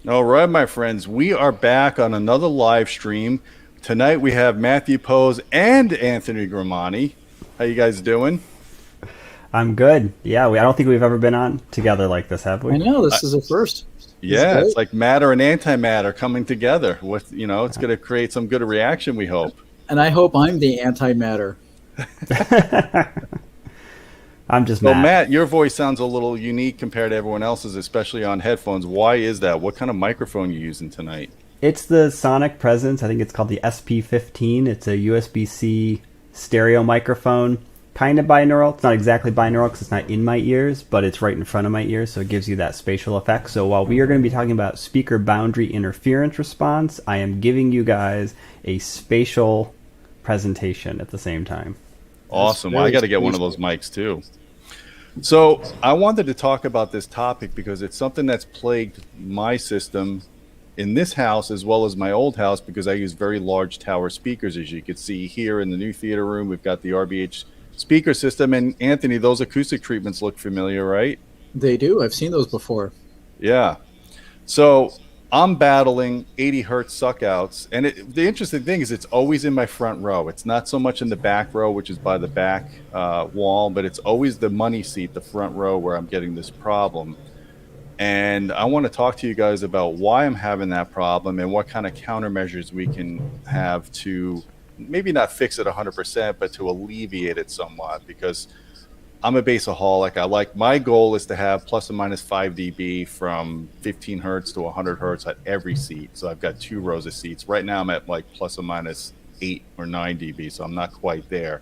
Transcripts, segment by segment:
All right, my friends, we are back on another live stream. Tonight we have Matthew Poes and Anthony Grimani. How you guys doing? I'm good. Yeah, I don't think we've ever been on together like this, have I we? know Uh, this is a first. This is yeah, great. it's like matter and antimatter coming together. It's going to create some good reaction, we hope. And I hope I'm the antimatter. I'm just So, Matt. Matt, your voice sounds a little unique compared to everyone else's, especially on headphones. Why is that? What kind of microphone are you using tonight? It's the Sonic Presence. I think it's called the SP15. It's a USB-C stereo microphone. Kind of binaural. It's not exactly binaural because it's not in my ears, but it's right in front of my ears, so it gives you that spatial effect. So while we are going to be talking about speaker boundary interference response, I am giving you guys a spatial presentation at the same time. Awesome. Well, I very got to get one of those spatial. mics too. So I wanted to talk about this topic because it's something that's plagued my system in this house as well as my old house because I use very large tower speakers. As you can see here in the new theater room, we've got the RBH speaker system. And Anthony, those acoustic treatments look familiar, right? They do. I've seen those before. Yeah. So I'm battling 80 hertz suckouts. And the interesting thing is it's always in my front row. It's not so much in the back row, which is by the back wall, but it's always the money seat, the front row, where I'm getting this problem. And I want to talk to you guys about why I'm having that problem and what kind of countermeasures we can have to maybe not fix it 100%, but to alleviate it somewhat because I'm a bassaholic. My goal is to have plus or minus 5 dB from 15 hertz to 100 hertz at every seat. So I've got 2 rows of seats. Right now I'm at like plus or minus 8 or 9 dB, so I'm not quite there.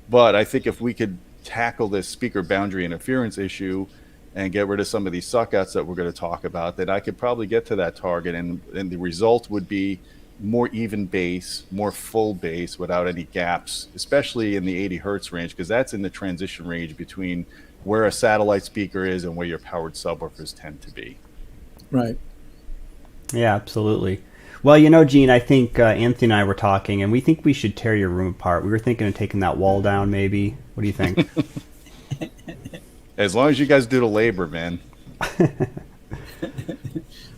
But I think if we could tackle this speaker boundary interference issue and get rid of some of these suckouts that we're going to talk about, that I could probably get to that target. And the result would be more even bass, more full bass without any gaps, especially in the 80 hertz range, because that's in the transition range between where a satellite speaker is and where your powered subwoofers tend to be. Right. Yeah, absolutely. Well, Gene, I think Anthony and I were talking, and we think we should tear your room apart. We were thinking of taking that wall down, maybe. What do you think? As long as you guys do the labor, man. Well,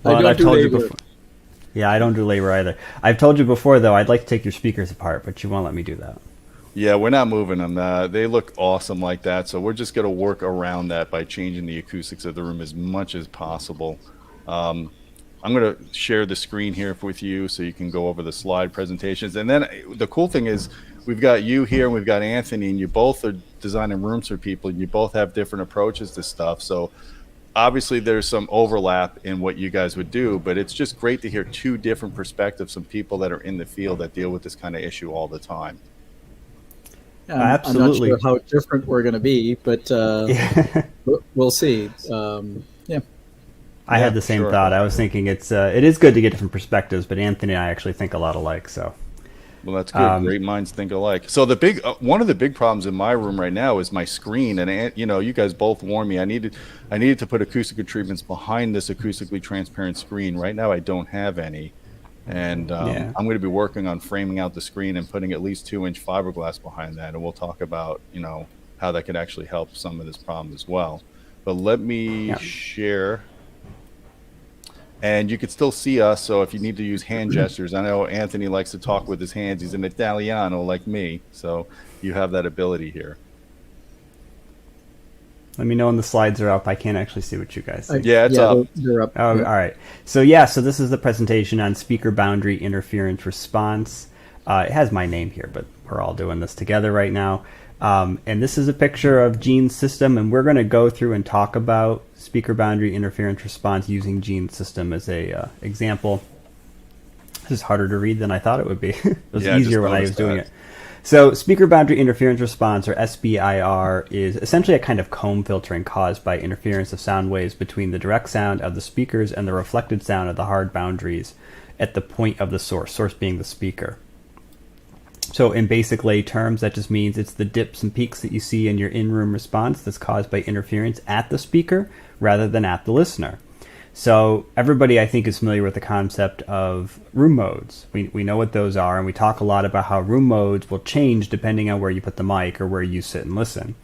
I don't I've do told you labor. before. Yeah, I don't do labor either. I've told you before, though, I'd like to take your speakers apart, but you won't let me do that. Yeah, we're not moving them. They look awesome like that. So we're just going to work around that by changing the acoustics of the room as much as possible. I'm going to share the screen here with you so you can go over the slide presentations. And then the cool thing is we've got you here and we've got Anthony, and you both are designing rooms for people. And you both have different approaches to stuff. So obviously there's some overlap in what you guys would do, but it's just great to hear 2 different perspectives from people that are in the field that deal with this kind of issue all the time. I'm not Absolutely. sure how different we're going to be, but Yeah. we'll see. Yeah. I Yeah, had the same sure. thought. I was thinking it is good to get different perspectives, but Anthony and I actually think a lot alike. So, Well, that's good. Great minds think alike. So one of the big problems in my room right now is my screen, and you guys both warned me I needed to put acoustic treatments behind this acoustically transparent screen. Right now, I don't have any, and Yeah. I'm going to be working on framing out the screen and putting at least 2-inch fiberglass behind that, and we'll talk about how that could actually help some of this problem as well. But let me Yeah. share. And you can still see us, so if you need to use hand gestures, I know Anthony likes to talk with his hands. He's an Italiano like me, so you have that ability here. let me know when the slides are up. I can't actually see what you guys see. Yeah, it's up. They're up. Oh, Yeah. all right. So this is the presentation on speaker boundary interference response. It has my name here, but we're all doing this together right now. And this is a picture of Gene's system, and we're going to go through and talk about speaker boundary interference response using Gene's system as a example. This is harder to read than I thought it would be. It was Yeah, I just easier when I was noticed doing that. it. So speaker boundary interference response, or SBIR, is essentially a kind of comb filtering caused by interference of sound waves between the direct sound of the speakers and the reflected sound of the hard boundaries at the point of the source being the speaker. So in basic lay terms, that just means it's the dips and peaks that you see in your in-room response that's caused by interference at the speaker rather than at the listener. So everybody, I think, is familiar with the concept of room modes. We know what those are, and we talk a lot about how room modes will change depending on where you put the mic or where you sit and listen.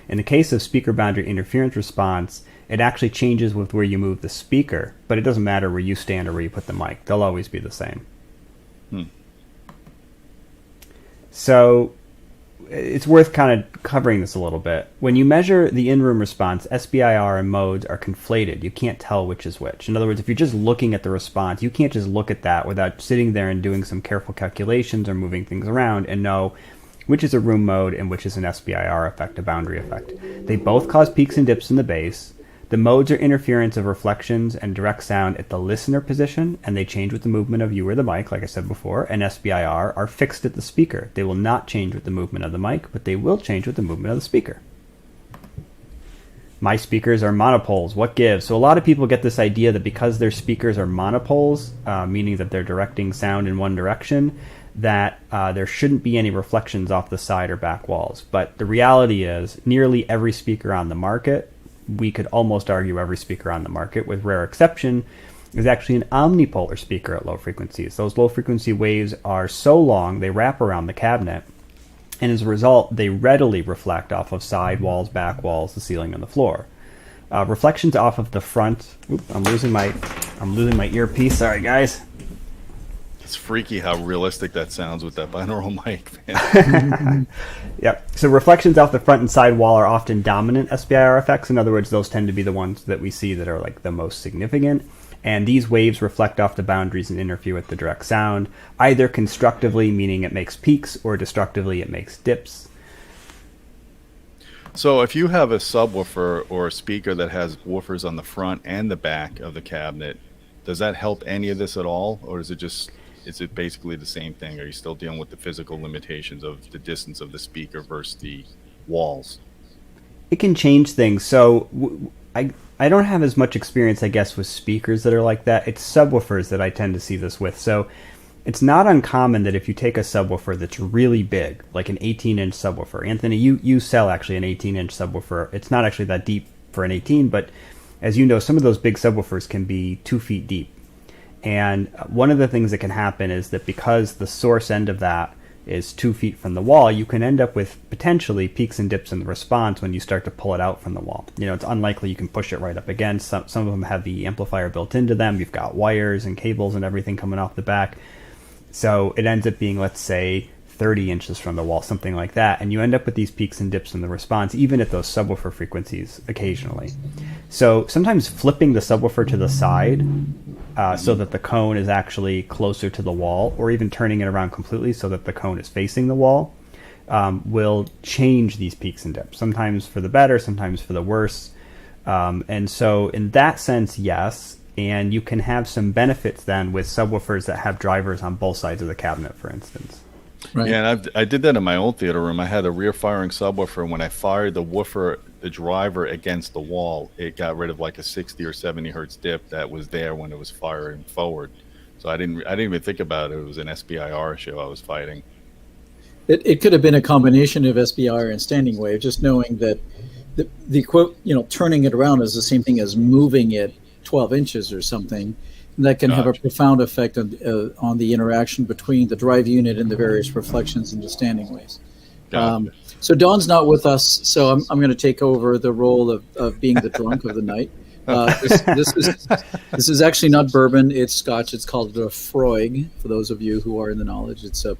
In the case of speaker boundary interference response, It actually changes with where you move the speaker, but it doesn't matter where you stand or where you put the mic. They'll always be the same. So it's worth kind of covering this a little bit. When you measure the in-room response, SBIR and modes are conflated. You can't tell which is which. In other words, if you're just looking at the response, you can't just look at that without sitting there and doing some careful calculations or moving things around and know which is a room mode and which is an SBIR effect, a boundary effect. They both cause peaks and dips in the bass. The modes are interference of reflections and direct sound at the listener position, and they change with the movement of you or the mic, like I said before, and SBIR are fixed at the speaker. They will not change with the movement of the mic, but they will change with the movement of the speaker. My speakers are monopoles. What gives? So a lot of people get this idea that because their speakers are monopoles, meaning that they're directing sound in one direction, that there shouldn't be any reflections off the side or back walls. But the reality is nearly every speaker on the market, we could almost argue every speaker on the market, with rare exception, is actually an omnipolar speaker at low frequencies. Those low frequency waves are so long, they wrap around the cabinet, and as a result, they readily reflect off of side walls, back walls, the ceiling, and the floor. Reflections off of the front. I'm losing my earpiece. Sorry, guys. It's freaky how realistic that sounds with that binaural mic, man. Yep. So reflections off the front and side wall are often dominant SBIR effects. In other words, those tend to be the ones that we see that are like the most significant. And these waves reflect off the boundaries and interfere with the direct sound, either constructively, meaning it makes peaks, or destructively, it makes dips. So if you have a subwoofer or a speaker that has woofers on the front and the back of the cabinet, does that help any of this at all? Or is it basically the same thing? Are you still dealing with the physical limitations of the distance of the speaker versus the walls? It can change things. So I don't have as much experience, I guess, with speakers that are like that. It's subwoofers that I tend to see this with. So it's not uncommon that if you take a subwoofer that's really big, like an 18-inch subwoofer. Anthony, you sell actually an 18-inch subwoofer. It's not actually that deep for an 18, but as you know, some of those big subwoofers can be 2 feet deep. And one of the things that can happen is that because the source end of that is 2 feet from the wall, you can end up with potentially peaks and dips in the response when you start to pull it out from the wall. You know, it's unlikely you can push it right up against. Some of them have the amplifier built into them. You've got wires and cables and everything coming off the back. So it ends up being, let's say, 30 inches from the wall, something like that. And you end up with these peaks and dips in the response, even at those subwoofer frequencies occasionally. So sometimes flipping the subwoofer to the side so that the cone is actually closer to the wall, or even turning it around completely so that the cone is facing the wall, will change these peaks and dips, sometimes for the better, sometimes for the worse. And so in that sense, yes. And you can have some benefits then with subwoofers that have drivers on both sides of the cabinet, for instance. Right. Yeah, and I did that in my own theater room. I had a rear firing subwoofer, and when I fired the woofer, the driver against the wall, it got rid of like a 60 or 70 hertz dip that was there when it was firing forward. So I didn't even think about it. It was an SBIR issue I was fighting. It could have been a combination of SBIR and standing wave, just knowing that the quote, turning it around is the same thing as moving it 12 inches or something. And that can have a profound effect on the interaction between the drive unit and the various reflections in the standing waves. So Dawn's not with us, so I'm going to take over the role of being the drunk of the night. This is actually not bourbon, it's Scotch. It's called the Freud, for those of you who are in the knowledge. It's a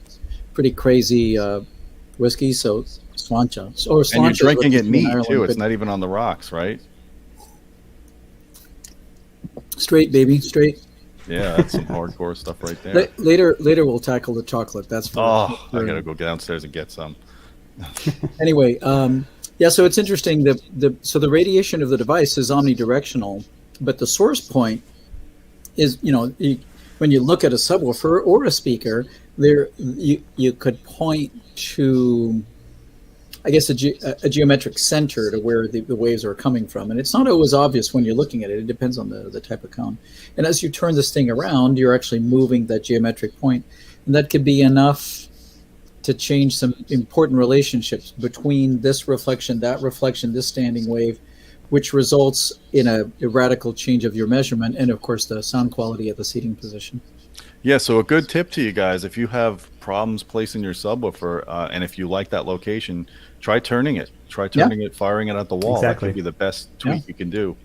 pretty crazy whiskey, so Slancha. And you're drinking it neat, too. It's not even on the rocks, right? Straight, baby, straight. Yeah, that's some hardcore stuff right there. Later we'll tackle the chocolate. That's for I gotta go downstairs and get some. Anyway, so it's interesting that the radiation of the device is omnidirectional, but the source point is, when you look at a subwoofer or a speaker, there you could point to, I guess, a geometric center to where the waves are coming from. And it's not always obvious when you're looking at it. It depends on the type of cone. And as you turn this thing around, you're actually moving that geometric point. And that could be enough to change some important relationships between this reflection, this standing wave, which results in a radical change of your measurement and, of course, the sound quality at the seating position. Yeah, so a good tip to you guys, if you have problems placing your subwoofer, and if you like that location, try turning it. Try turning it, firing it at the wall. Exactly. That could be the best tweak you can do.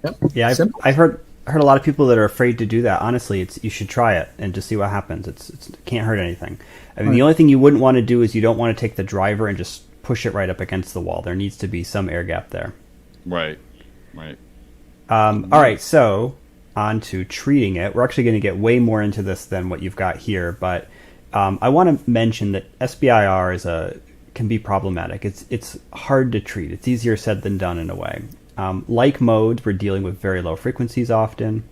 Yep. Yeah, Simple. I've heard a lot of people that are afraid to do that. Honestly, you should try it and just see what happens. It can't hurt anything. I mean, Right. the only thing you wouldn't want to do is you don't want to take the driver and just push it right up against the wall. There needs to be some air gap there. Right. Right. All right, so on to treating it. We're actually going to get way more into this than what you've got here, but I want to mention that SBIR can be problematic. It's hard to treat. It's easier said than done in a way. Like modes, we're dealing with very low frequencies often.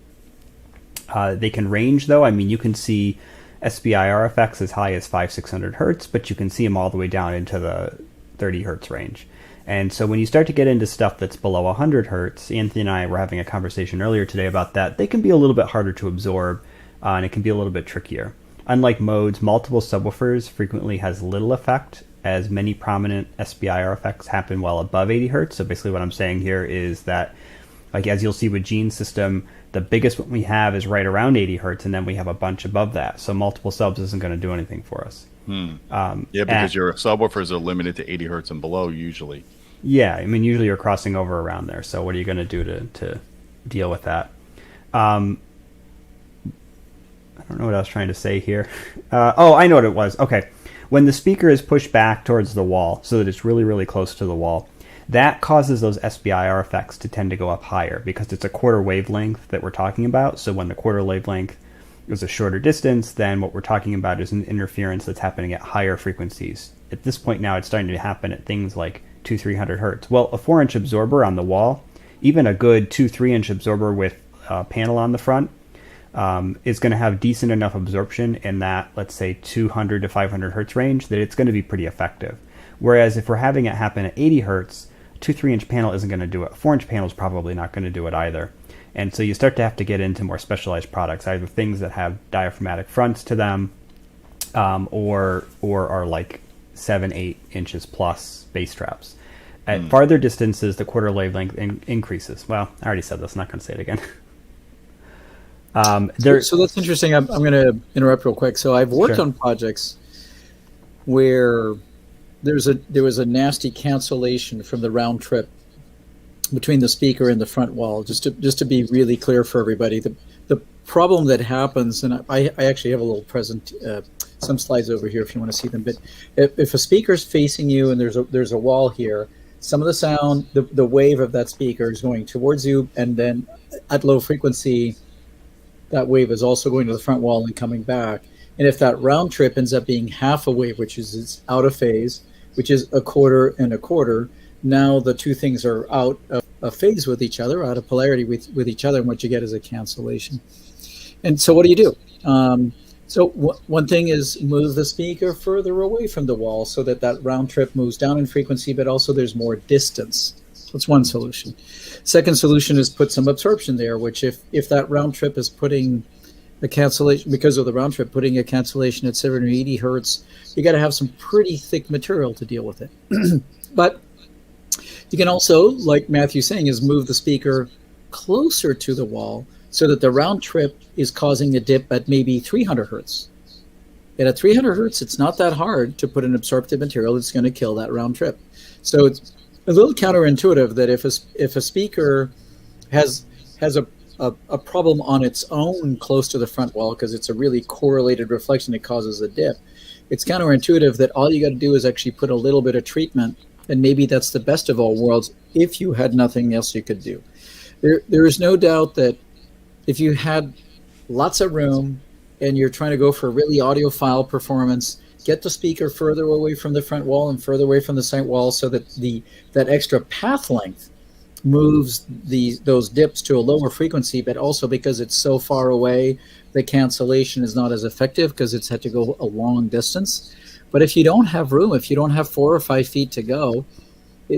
They can range, though. I mean, you can see SBIR effects as high as 500-600 hertz, but you can see them all the way down into the 30 hertz range. And so when you start to get into stuff that's below 100 hertz, Anthony and I were having a conversation earlier today about that. They can be a little bit harder to absorb, and it can be a little bit trickier. Unlike modes, multiple subwoofers frequently has little effect, as many prominent SBIR effects happen well above 80 hertz. So basically what I'm saying here is that, like as you'll see with Gene's system, the biggest one we have is right around 80 hertz, and then we have a bunch above that. So multiple subs isn't going to do anything for us. Yeah, because your subwoofers are limited to 80 hertz and below usually. Yeah, I mean, usually you're crossing over around there. So what are you going to do to deal with that? I don't know what I was trying to say here. I know what it was. Okay. When the speaker is pushed back towards the wall so that it's really, really close to the wall, that causes those SBIR effects to tend to go up higher because it's a quarter wavelength that we're talking about. So when the quarter wavelength is a shorter distance, then what we're talking about is an interference that's happening at higher frequencies. At this point now, it's starting to happen at things like 200-300 hertz. Well, a 4-inch absorber on the wall, even a good 2-3-inch absorber with a panel on the front, is going to have decent enough absorption in that, let's say, 200 to 500 hertz range that it's going to be pretty effective. Whereas if we're having it happen at 80 hertz, 2-3-inch panel isn't going to do it. A 4-inch panel is probably not going to do it either. And so you start to have to get into more specialized products, either things that have diaphragmatic fronts to them, or are like 7-8 inches plus bass traps. At farther distances, the quarter wavelength increases. Well, I already said this. I'm not going to say it again. So that's interesting. I'm going to interrupt real quick. So I've worked on projects where there was a nasty cancellation from the round trip between the speaker and the front wall. Just to be really clear for everybody, the problem that happens, and I actually have a little some slides over here if you want to see them. But if a speaker's facing you and there's a wall here, some of the sound, the wave of that speaker is going towards you, and then at low frequency, that wave is also going to the front wall and coming back. And if that round trip ends up being half a wave, which is it's out of phase, which is a quarter and a quarter, now the two things are out of phase with each other, out of polarity with each other, and what you get is a cancellation. And so what do you do? So one thing is move the speaker further away from the wall so that round trip moves down in frequency, but also there's more distance. That's one solution. Second solution is put some absorption there, which if that round trip is putting a cancellation, because of the round trip, putting a cancellation at 780 hertz, you got to have some pretty thick material to deal with it. But you can also, like Matthew's saying, is move the speaker closer to the wall so that the round trip is causing a dip at maybe 300 hertz. And at 300 hertz, it's not that hard to put an absorptive material that's going to kill that round trip. So it's a little counterintuitive that if a speaker has a problem on its own close to the front wall because it's a really correlated reflection that causes a dip, it's counterintuitive that all you got to do is actually put a little bit of treatment, and maybe that's the best of all worlds if you had nothing else you could do. There is no doubt that if you had lots of room and you're trying to go for a really audiophile performance, get the speaker further away from the front wall and further away from the side wall so that that extra path length moves those dips to a lower frequency, but also because it's so far away, the cancellation is not as effective because it's had to go a long distance. But if you don't have room, if you don't have 4 or 5 feet to go,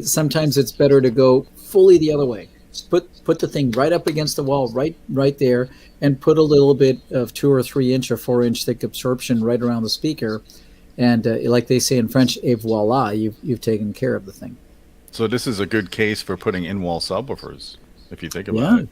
sometimes it's better to go fully the other way. Just put the thing right up against the wall, right there, and put a little bit of 2 or 3 inch or 4 inch thick absorption right around the speaker. And like they say in French, et voila, you've taken care of the thing. So this is a good case for putting in-wall subwoofers, if you think about it.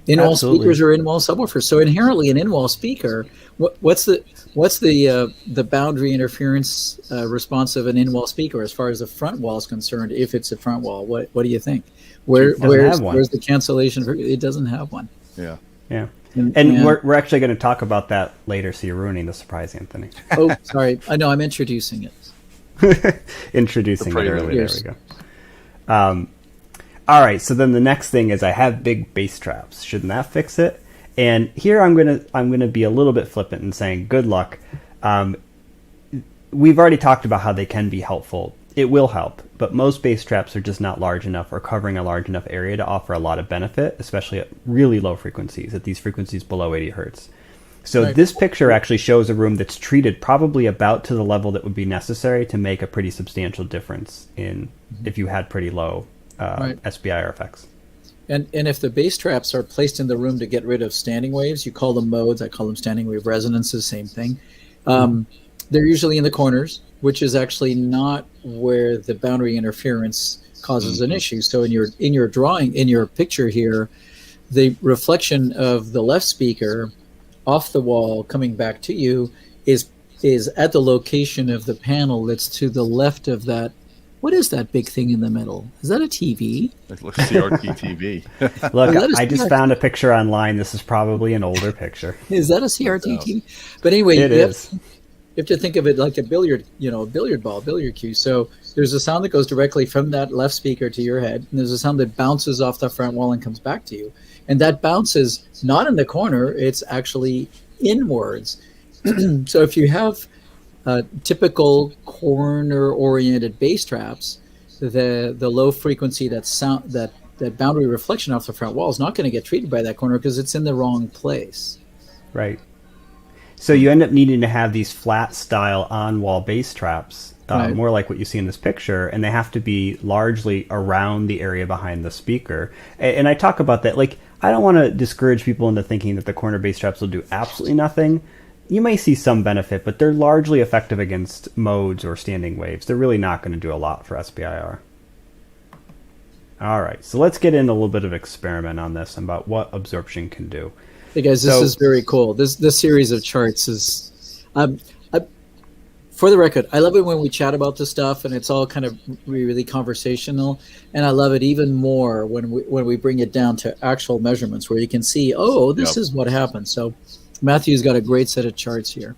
In-wall speakers are in-wall subwoofers. So inherently, an in-wall speaker, what's the boundary interference response of an in-wall speaker as far as the front wall is concerned? If it's a front wall, what do you think? Where's the cancellation? It doesn't have one. Yeah. Yeah. And we're actually going to talk about that later, so you're ruining the surprise, Anthony. Oh, sorry. I know, I'm introducing it. Introducing it early. There we go. All right, so then the next thing is I have big bass traps. Shouldn't that fix it? And here I'm gonna be a little bit flippant and saying good luck. We've already talked about how they can be helpful. It will help, but most bass traps are just not large enough or covering a large enough area to offer a lot of benefit, especially at really low frequencies, at these frequencies below 80 hertz. So this picture actually shows a room that's treated probably about to the level that would be necessary to make a pretty substantial difference in if you had pretty low SBIR effects. And if the bass traps are placed in the room to get rid of standing waves, you call them modes, I call them standing wave resonances, same thing. They're usually in the corners, which is actually not where the boundary interference causes an issue. So in your drawing, in your picture here, the reflection of the left speaker off the wall coming back to you is at the location of the panel that's to the left of that. What is that big thing in the middle? Is that a TV? It looks CRT TV. Look, I just found a picture online. This is probably an older picture. Is that a CRT TV? But anyway, you have to think of it like a billiard ball, billiard cue. So there's a sound that goes directly from that left speaker to your head, and there's a sound that bounces off the front wall and comes back to you. And that bounces not in the corner, it's actually inwards. So if you have typical corner-oriented bass traps, the low frequency that boundary reflection off the front wall is not going to get treated by that corner because it's in the wrong place. Right. So you end up needing to have these flat style on-wall bass traps, more like what you see in this picture, and they have to be largely around the area behind the speaker. And I talk about that, like, I don't want to discourage people into thinking that the corner bass traps will do absolutely nothing. You may see some benefit, but they're largely effective against modes or standing waves. They're really not going to do a lot for SBIR. All right, so let's get into a little bit of experiment on this about what absorption can do. Hey guys, this is very cool. This series of charts is, for the record, I love it when we chat about this stuff and it's all kind of really conversational, and I love it even more when we bring it down to actual measurements where you can see, this is what happened. So Matthew's got a great set of charts here.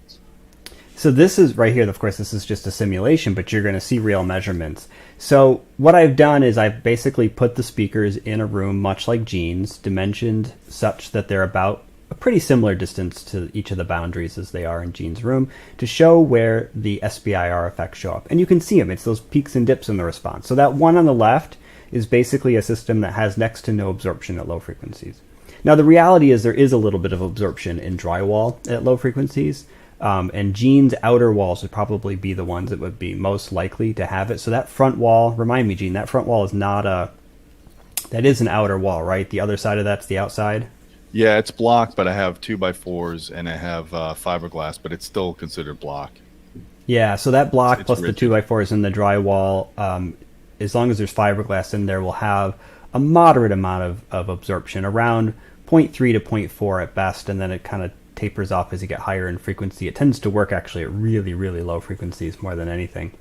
So this is right here, of course, this is just a simulation, but you're going to see real measurements. So what I've done is I've basically put the speakers in a room much like Gene's, dimensioned such that they're about a pretty similar distance to each of the boundaries as they are in Gene's room to show where the SBIR effects show up. And you can see them. It's those peaks and dips in the response. So that one on the left is basically a system that has next to no absorption at low frequencies. Now the reality is there is a little bit of absorption in drywall at low frequencies. And Gene's outer walls would probably be the ones that would be most likely to have it. So that front wall, remind me, Gene, that front wall is that is an outer wall, right? The other side of that's the outside? Yeah, it's block, but I have 2x4s and I have fiberglass, but it's still considered block. Yeah, so that block It's plus rigid. the 2x4s and the drywall, as long as there's fiberglass in there, will have a moderate amount of absorption, around 0.3 to 0.4 at best, and then it kind of tapers off as you get higher in frequency. It tends to work actually at really, really low frequencies more than anything.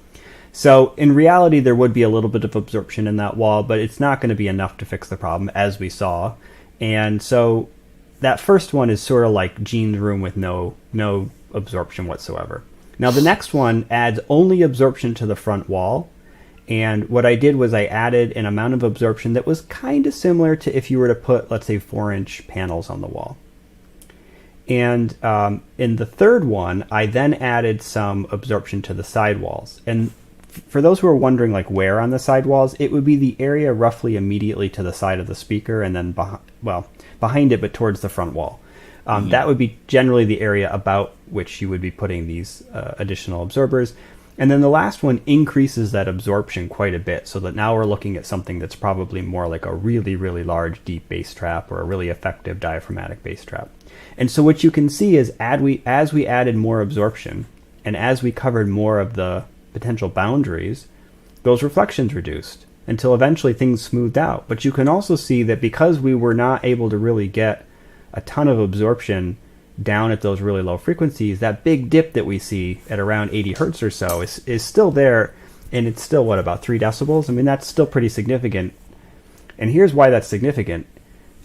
So in reality, there would be a little bit of absorption in that wall, but it's not going to be enough to fix the problem, as we saw. And so that first one is sort of like Gene's room with no absorption whatsoever. Now the next one adds only absorption to the front wall. And what I did was I added an amount of absorption that was kind of similar to if you were to put, let's say, 4-inch panels on the wall. And in the third one, I then added some absorption to the sidewalls. And for those who are wondering, like, where on the sidewalls, it would be the area roughly immediately to the side of the speaker and then behind it, but towards the front wall. That would be generally the area about which you would be putting these additional absorbers. And then the last one increases that absorption quite a bit, so that now we're looking at something that's probably more like a really, really large deep bass trap or a really effective diaphragmatic bass trap. And so what you can see is as we added more absorption and as we covered more of the potential boundaries, those reflections reduced until eventually things smoothed out. But you can also see that because we were not able to really get a ton of absorption down at those really low frequencies, that big dip that we see at around 80 hertz or so is still there, and it's still, about 3 decibels? I mean, that's still pretty significant. And here's why that's significant.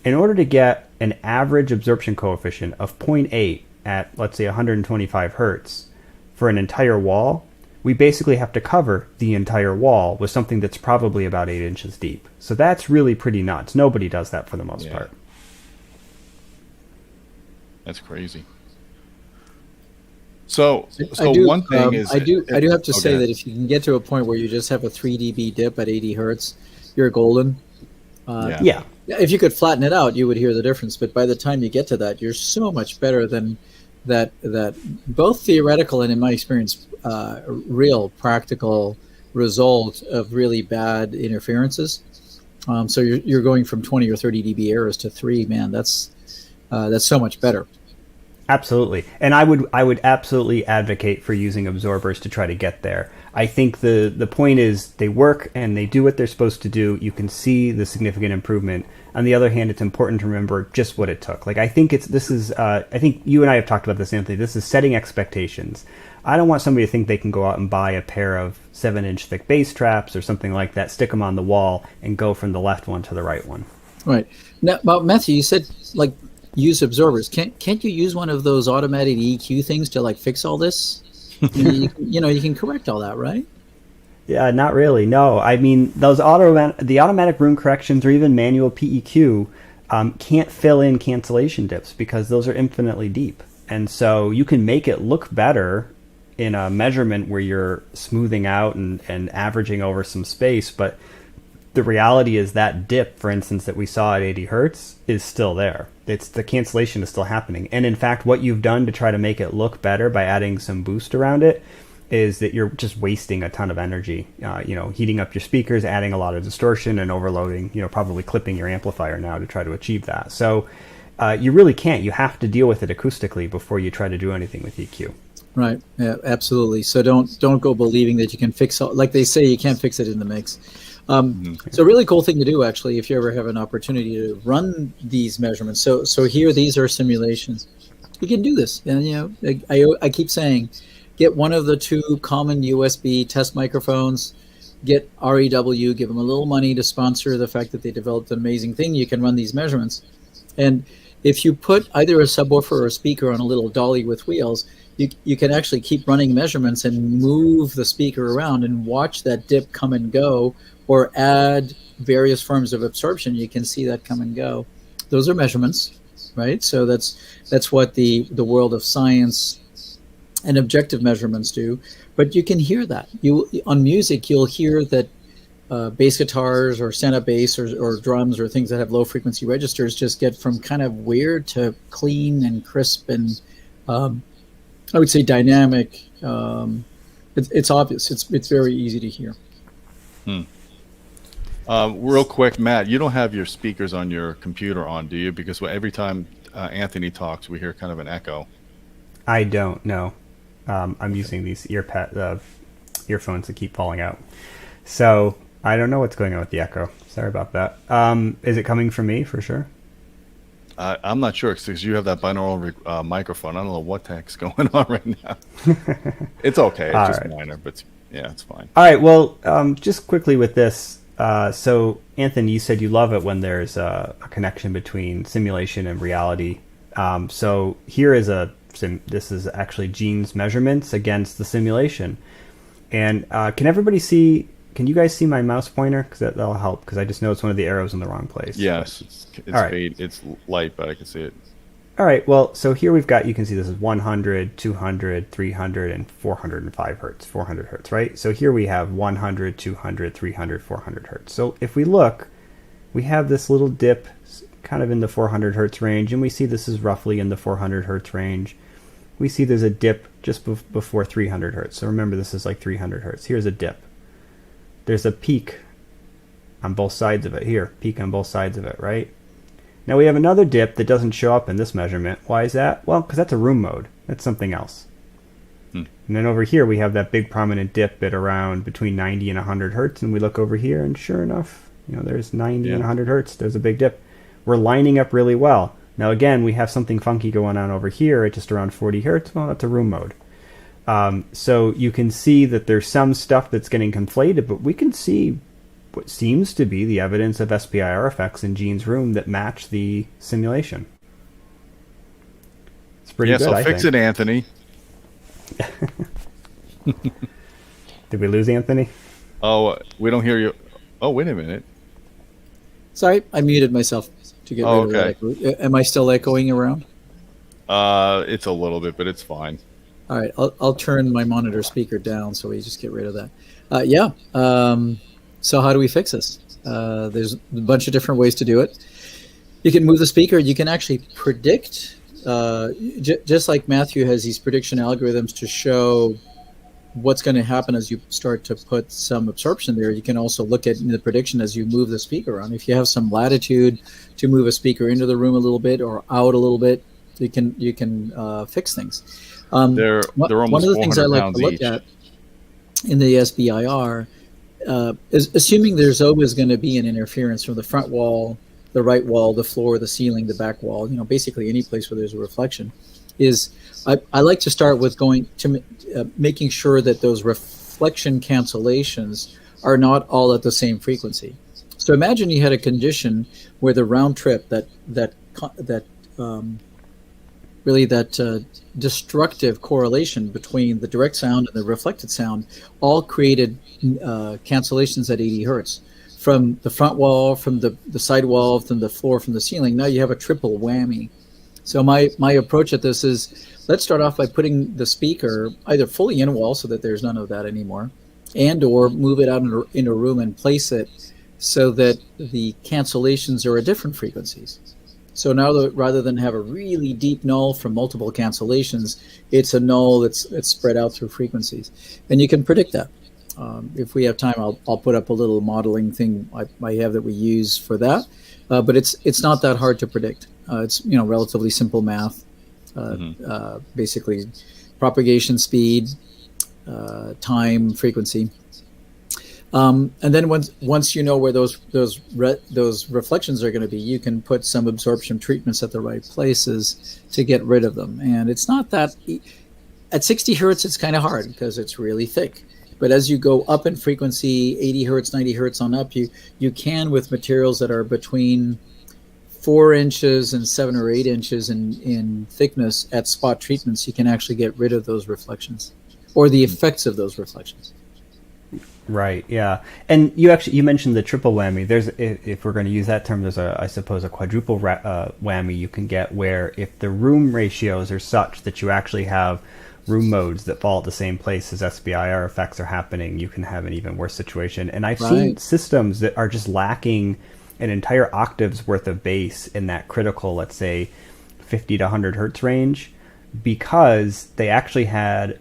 In order to get an average absorption coefficient of 0.8 at, let's say, 125 hertz for an entire wall, we basically have to cover the entire wall with something that's probably about 8 inches deep. So that's really pretty nuts. Nobody does that for the most part. That's crazy. So one thing is, I do have to say that if you can get to a point where you just have a 3 dB dip at 80 hertz, you're golden. Yeah. If you could flatten it out, you would hear the difference. But by the time you get to that, you're so much better than that both theoretical and, in my experience, real practical result of really bad interferences. So you're going from 20 or 30 dB errors to 3. Man, that's so much better. Absolutely. And I would absolutely advocate for using absorbers to try to get there. I think the point is they work and they do what they're supposed to do. You can see the significant improvement. On the other hand, it's important to remember just what it took. Like, I think I think you and I have talked about this, Anthony. This is setting expectations. I don't want somebody to think they can go out and buy a pair of 7-inch thick bass traps or something like that, stick them on the wall, and go from the left one to the right one. Right. Now, Matthew, you said, like, use absorbers. Can't you use one of those automatic EQ things to, like, fix all this? You can correct all that, right? Yeah, not really. No, I mean, the automatic room corrections or even manual PEQ can't fill in cancellation dips because those are infinitely deep. And so you can make it look better in a measurement where you're smoothing out and averaging over some space, but the reality is that dip, for instance, that we saw at 80 hertz is still there. The cancellation is still happening. And in fact, what you've done to try to make it look better by adding some boost around it is that you're just wasting a ton of energy, heating up your speakers, adding a lot of distortion and overloading, probably clipping your amplifier now to try to achieve that. So you really can't. You have to deal with it acoustically before you try to do anything with EQ. Right. Yeah, absolutely. So don't go believing that you can fix all, like they say, you can't fix it in the mix. So a really cool thing to do, actually, if you ever have an opportunity to run these measurements. So here, these are simulations. You can do this. And, I keep saying, get one of the 2 common USB test microphones, get REW, give them a little money to sponsor the fact that they developed an amazing thing. You can run these measurements. And if you put either a subwoofer or a speaker on a little dolly with wheels, you can actually keep running measurements and move the speaker around and watch that dip come and go, or add various forms of absorption. You can see that come and go. Those are measurements, right? So that's what the world of science and objective measurements do. But you can hear that. On music, you'll hear that bass guitars or stand-up bass or drums or things that have low frequency registers just get from kind of weird to clean and crisp and I would say dynamic. It's obvious. It's very easy to hear. Real quick, Matt, you don't have your speakers on your computer on, do you? Because every time Anthony talks, we hear kind of an echo. I don't know. I'm using these earphones that keep falling out. So I don't know what's going on with the echo. Sorry about that. Is it coming from me for sure? I'm not sure because you have that binaural microphone. I don't know what the heck's going on right now. It's okay. It's just minor, but yeah, it's fine. All right. Well, just quickly with this. So, Anthony, you said you love it when there's a connection between simulation and reality. So here is this is actually Gene's measurements against the simulation. And can you guys see my mouse pointer? Because that'll help, because I just noticed one of the arrows in the wrong place. Yes, it's light, but I can see it. All right, well, so here we've got, you can see this is 100, 200, 300, and 405 hertz, 400 hertz, right? So here we have 100, 200, 300, 400 hertz. So if we look, we have this little dip kind of in the 400 hertz range, and we see this is roughly in the 400 hertz range. We see there's a dip just before 300 hertz. So remember, this is like 300 hertz. Here's a dip. There's a peak on both sides of it. Here, peak on both sides of it, right? Now we have another dip that doesn't show up in this measurement. Why is that? Well, because that's a room mode. That's something else. And then over here we have that big prominent dip at around between 90 and 100 hertz, and we look over here, and sure enough, there's 90 and 100 hertz. There's a big dip. We're lining up really well. Now again, we have something funky going on over here at just around 40 hertz. Well, that's a room mode. So you can see that there's some stuff that's getting conflated, but we can see what seems to be the evidence of SBIR effects in Gene's room that match the simulation. It's pretty good, so I fix think. it, Anthony. Did we lose Anthony? Oh, we don't hear you. Oh, wait a minute. Sorry, I muted myself to get rid of that echo. Am I still echoing around? It's a little bit, but it's fine. All right, I'll turn my monitor speaker down so we just get rid of that. So how do we fix this? There's a bunch of different ways to do it. You can move the speaker. You can actually predict, just like Matthew has these prediction algorithms to show what's going to happen as you start to put some absorption there. You can also look at the prediction as you move the speaker around. If you have some latitude to move a speaker into the room a little bit or out a little bit, you can fix things. They're almost one of the things I like to look each. at in the SBIR is assuming there's always going to be an interference from the front wall, the right wall, the floor, the ceiling, the back wall, basically any place where there's a reflection, is I like to start with going to making sure that those reflection cancellations are not all at the same frequency. So imagine you had a condition where the round trip, that destructive correlation between the direct sound and the reflected sound all created cancellations at 80 hertz from the front wall, from the side wall, from the floor, from the ceiling. Now you have a triple whammy. So my approach at this is, let's start off by putting the speaker either fully in a wall so that there's none of that anymore, and or move it out in a room and place it so that the cancellations are at different frequencies. So now that rather than have a really deep null from multiple cancellations, it's a null that's spread out through frequencies. And you can predict that. If we have time, I'll put up a little modeling thing I have that we use for that. But it's not that hard to predict. It's relatively simple math. Basically propagation speed, time, frequency. And then once you know where those reflections are going to be, you can put some absorption treatments at the right places to get rid of them. And it's not that at 60 hertz, it's kind of hard because it's really thick. But as you go up in frequency, 80 hertz, 90 hertz on up, you can, with materials that are between 4 inches and 7 or 8 inches in thickness at spot treatments, you can actually get rid of those reflections or the effects of those reflections. Right. Yeah. And you mentioned the triple whammy. There's, if we're going to use that term, there's I suppose a quadruple whammy you can get, where if the room ratios are such that you actually have room modes that fall at the same place as SBIR effects are happening, you can have an even worse situation. And I've seen systems that are just lacking an entire octave's worth of bass in that critical, let's say, 50 to 100 hertz range, because they actually had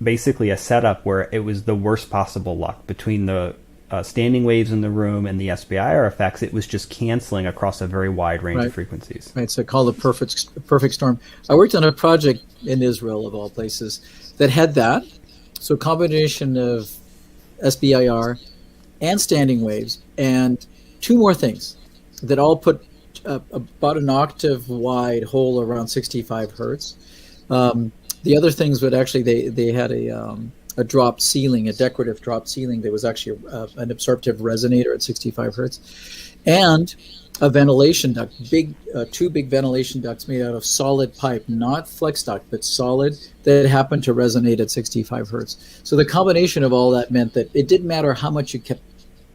basically a setup where it was the worst possible luck between the standing waves in the room and the SBIR effects. It was just canceling across a very wide range of frequencies. Right, so called the perfect storm. I worked on a project in Israel, of all places, that had that. So a combination of SBIR and standing waves, and 2 more things that all put about an octave wide hole around 65 hertz. The other things would actually, they had a dropped ceiling, a decorative dropped ceiling. There was actually an absorptive resonator at 65 hertz, and a ventilation duct, 2 big ventilation ducts made out of solid pipe, not flex duct, but solid, that happened to resonate at 65 hertz. So the combination of all that meant that it didn't matter how much you kept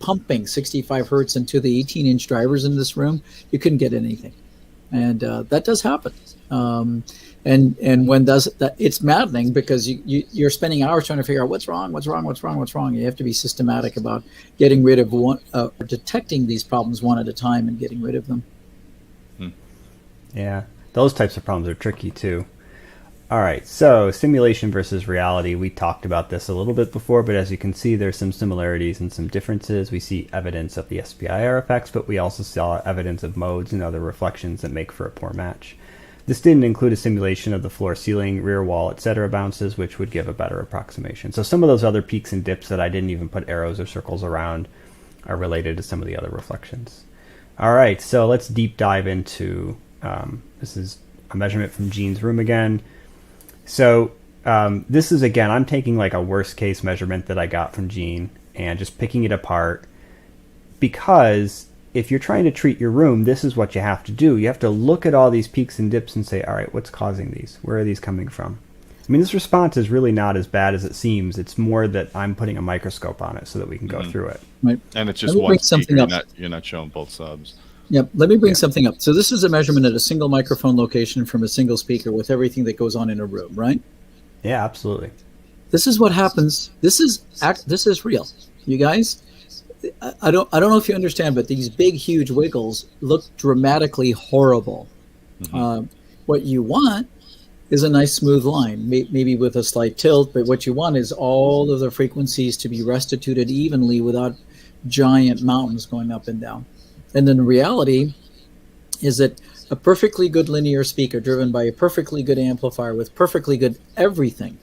pumping 65 hertz into the 18-inch drivers in this room, you couldn't get anything. And that does happen. And when does that, it's maddening, because you're spending hours trying to figure out what's wrong. You have to be systematic about getting rid of detecting these problems one at a time and getting rid of them. Yeah, those types of problems are tricky too. All right, so simulation versus reality. We talked about this a little bit before, but as you can see, there's some similarities and some differences. We see evidence of the SBIR effects, but we also saw evidence of modes and other reflections that make for a poor match. This didn't include a simulation of the floor, ceiling, rear wall, etc. bounces, which would give a better approximation. So some of those other peaks and dips that I didn't even put arrows or circles around are related to some of the other reflections. All right, so let's deep dive into, this is a measurement from Gene's room again. So this is, again, I'm taking like a worst case measurement that I got from Gene and just picking it apart. because if you're trying to treat your room, this is what you have to do. You have to look at all these peaks and dips and say, all right, what's causing these? Where are these coming from? I mean, this response is really not as bad as it seems. It's more that I'm putting a microscope on it so that we can go through it. Right. And it's just Let me one bring something speaker. up. You're not showing both subs. Yep. Let me bring something up. So this is a measurement at a single microphone location from a single speaker with everything that goes on in a room, right? Yeah, absolutely. This is what happens. This is real. You guys, I don't know if you understand, but these big, huge wiggles look dramatically horrible. What you want is a nice smooth line, maybe with a slight tilt, but what you want is all of the frequencies to be restituted evenly without giant mountains going up and down. And then the reality is that a perfectly good linear speaker driven by a perfectly good amplifier with perfectly good everything,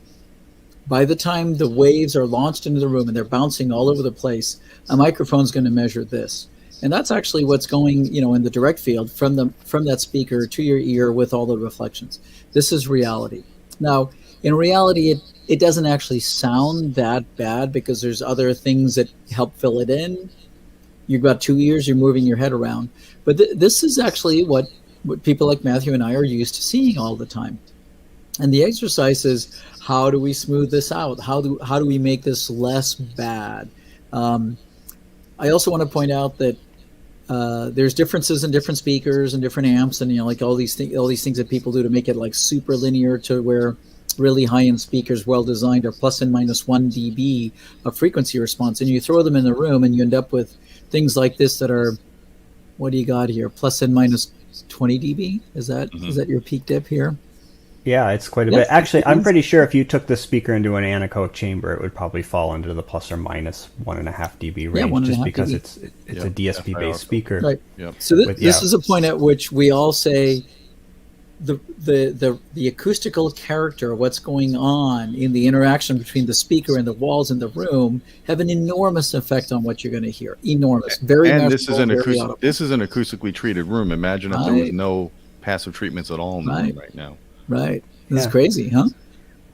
by the time the waves are launched into the room and they're bouncing all over the place, a microphone's going to measure this. And that's actually what's going, in the direct field from that speaker to your ear with all the reflections. This is reality. Now, in reality, it doesn't actually sound that bad because there's other things that help fill it in. You've got two ears, you're moving your head around. But this is actually what people like Matthew and I are used to seeing all the time. And the exercise is, how do we smooth this out? How do we make this less bad? I also want to point out that there's differences in different speakers and different amps, and like all these things that people do to make it like super linear to where really high-end speakers, well designed, are plus and minus 1 dB of frequency response, and you throw them in the room and you end up with things like this that are, what do you got here? Plus and minus 20 dB? Is that your peak dip here? Yeah, it's quite a bit. Actually, I'm pretty sure if you took this speaker into an anechoic chamber, it would probably fall into the plus or minus 1.5 dB range, just because dB. it's a DSP-based speaker. Right. Yep. So this is a point at which we all say the acoustical character of what's going on in the interaction between the speaker and the walls in the room have an enormous effect on what you're going to hear. Enormous. Very. And this is an acoustically treated room. Imagine if there was no passive treatments at all in the room right now. Right. That's crazy, huh?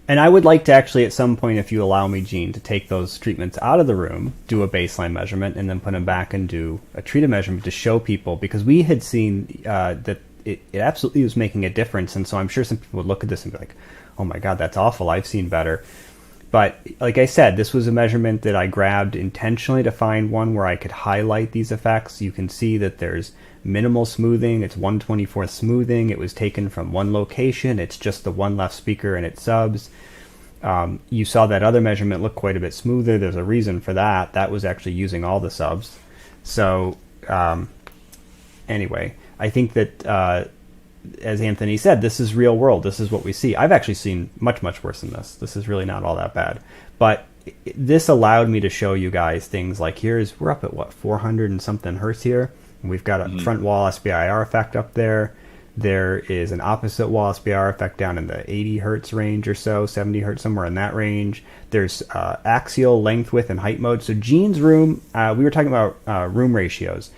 And I would like to actually, at some point, if you allow me, Gene, to take those treatments out of the room, do a baseline measurement, and then put them back and do a treated measurement to show people, because we had seen that it absolutely was making a difference. And so I'm sure some people would look at this and be like, oh my God, that's awful. I've seen better. But like I said, this was a measurement that I grabbed intentionally to find one where I could highlight these effects. You can see that there's minimal smoothing. It's 1/24th smoothing. It was taken from one location. It's just the one left speaker and its subs. You saw that other measurement look quite a bit smoother. There's a reason for that. That was actually using all the subs. So anyway, I think that as Anthony said, this is real world. This is what we see. I've actually seen much, much worse than this. This is really not all that bad. But this allowed me to show you guys things like we're up at 400 and something hertz here. And we've got a front wall SBIR effect up there. There is an opposite wall SBIR effect down in the 80 hertz range or so, 70 hertz, somewhere in that range. There's axial length, width, and height mode. So Gene's room, we were talking about room ratios.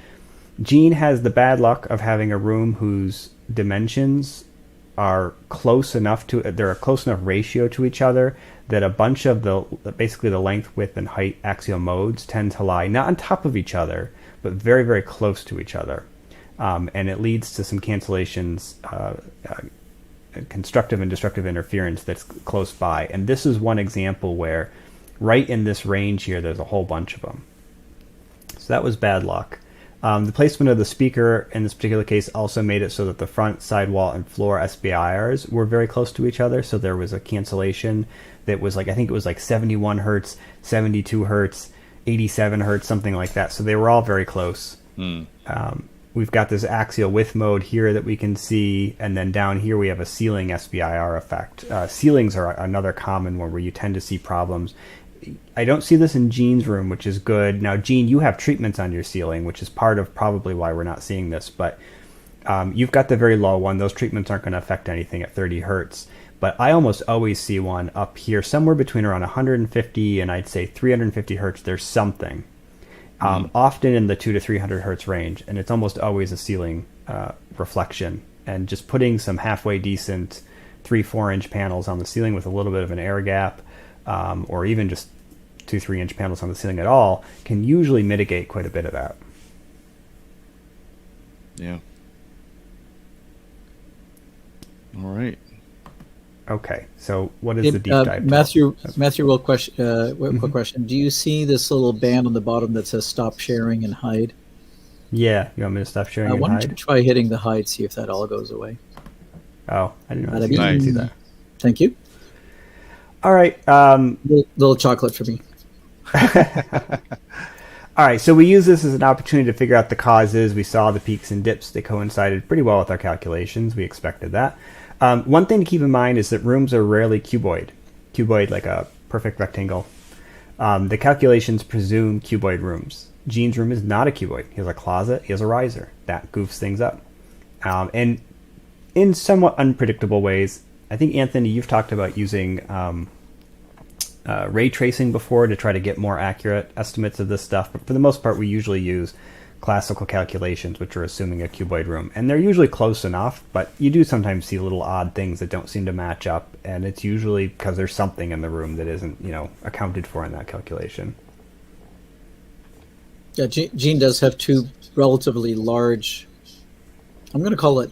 Gene has the bad luck of having a room whose dimensions are close enough they're a close enough ratio to each other that a bunch of basically the length, width, and height axial modes tend to lie not on top of each other, but very, very close to each other. And it leads to some cancellations, constructive and destructive interference that's close by. And this is one example where right in this range here, there's a whole bunch of them. So that was bad luck. The placement of the speaker in this particular case also made it so that the front, sidewall, and floor SBIRs were very close to each other. So there was a cancellation that was I think it was 71 hertz, 72 hertz, 87 hertz, something like that. So they were all very close. We've got this axial width mode here that we can see, and then down here we have a ceiling SBIR effect. Ceilings are another common one where you tend to see problems. I don't see this in Gene's room, which is good. Now, Gene, you have treatments on your ceiling, which is part of probably why we're not seeing this, but you've got the very low one. Those treatments aren't going to affect anything at 30 hertz. But I almost always see one up here, somewhere between around 150 and I'd say 350 hertz. There's something, often in the 200 to 300 hertz range, and it's almost always a ceiling reflection. And just putting some halfway decent 3-4 inch panels on the ceiling with a little bit of an air gap, or even just 2-3 inch panels on the ceiling at all, can usually mitigate quite a bit of that. Yeah. All right. Okay, so what is the deep dive? Matthew, quick question. Do you see this little band on the bottom that says "Stop sharing" and "Hide"? Yeah, you want me to stop sharing and Why don't you hide? try hitting the hide, see if that all goes away. Oh, I didn't know. That'd be I didn't see nice. that. Thank you. All right. Little chocolate for me. All right, so we use this as an opportunity to figure out the causes. We saw the peaks and dips. They coincided pretty well with our calculations. We expected that. One thing to keep in mind is that rooms are rarely cuboid. Cuboid, like a perfect rectangle. The calculations presume cuboid rooms. Gene's room is not a cuboid. He has a closet. He has a riser. That goofs things up. And in somewhat unpredictable ways, I think, Anthony, you've talked about using ray tracing before to try to get more accurate estimates of this stuff. But for the most part, we usually use classical calculations, which are assuming a cuboid room. And they're usually close enough, but you do sometimes see little odd things that don't seem to match up. And it's usually because there's something in the room that isn't, accounted for in that calculation. Yeah, Gene does have two relatively large, I'm going to call it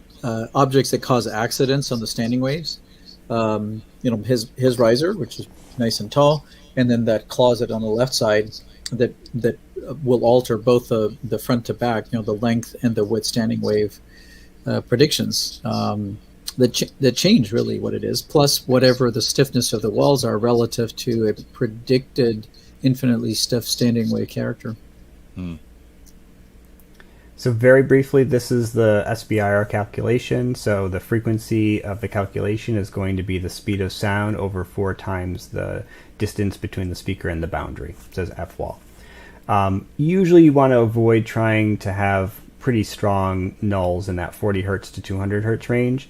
objects that cause accidents on the standing waves. His riser, which is nice and tall, and then that closet on the left side that will alter both the front to back, the length and the width standing wave predictions. That change really what it is, plus whatever the stiffness of the walls are relative to a predicted infinitely stiff standing wave character. So very briefly, this is the SBIR calculation. So the frequency of the calculation is going to be the speed of sound over 4 times the distance between the speaker and the boundary. It says F wall. Usually you want to avoid trying to have pretty strong nulls in that 40 hertz to 200 hertz range.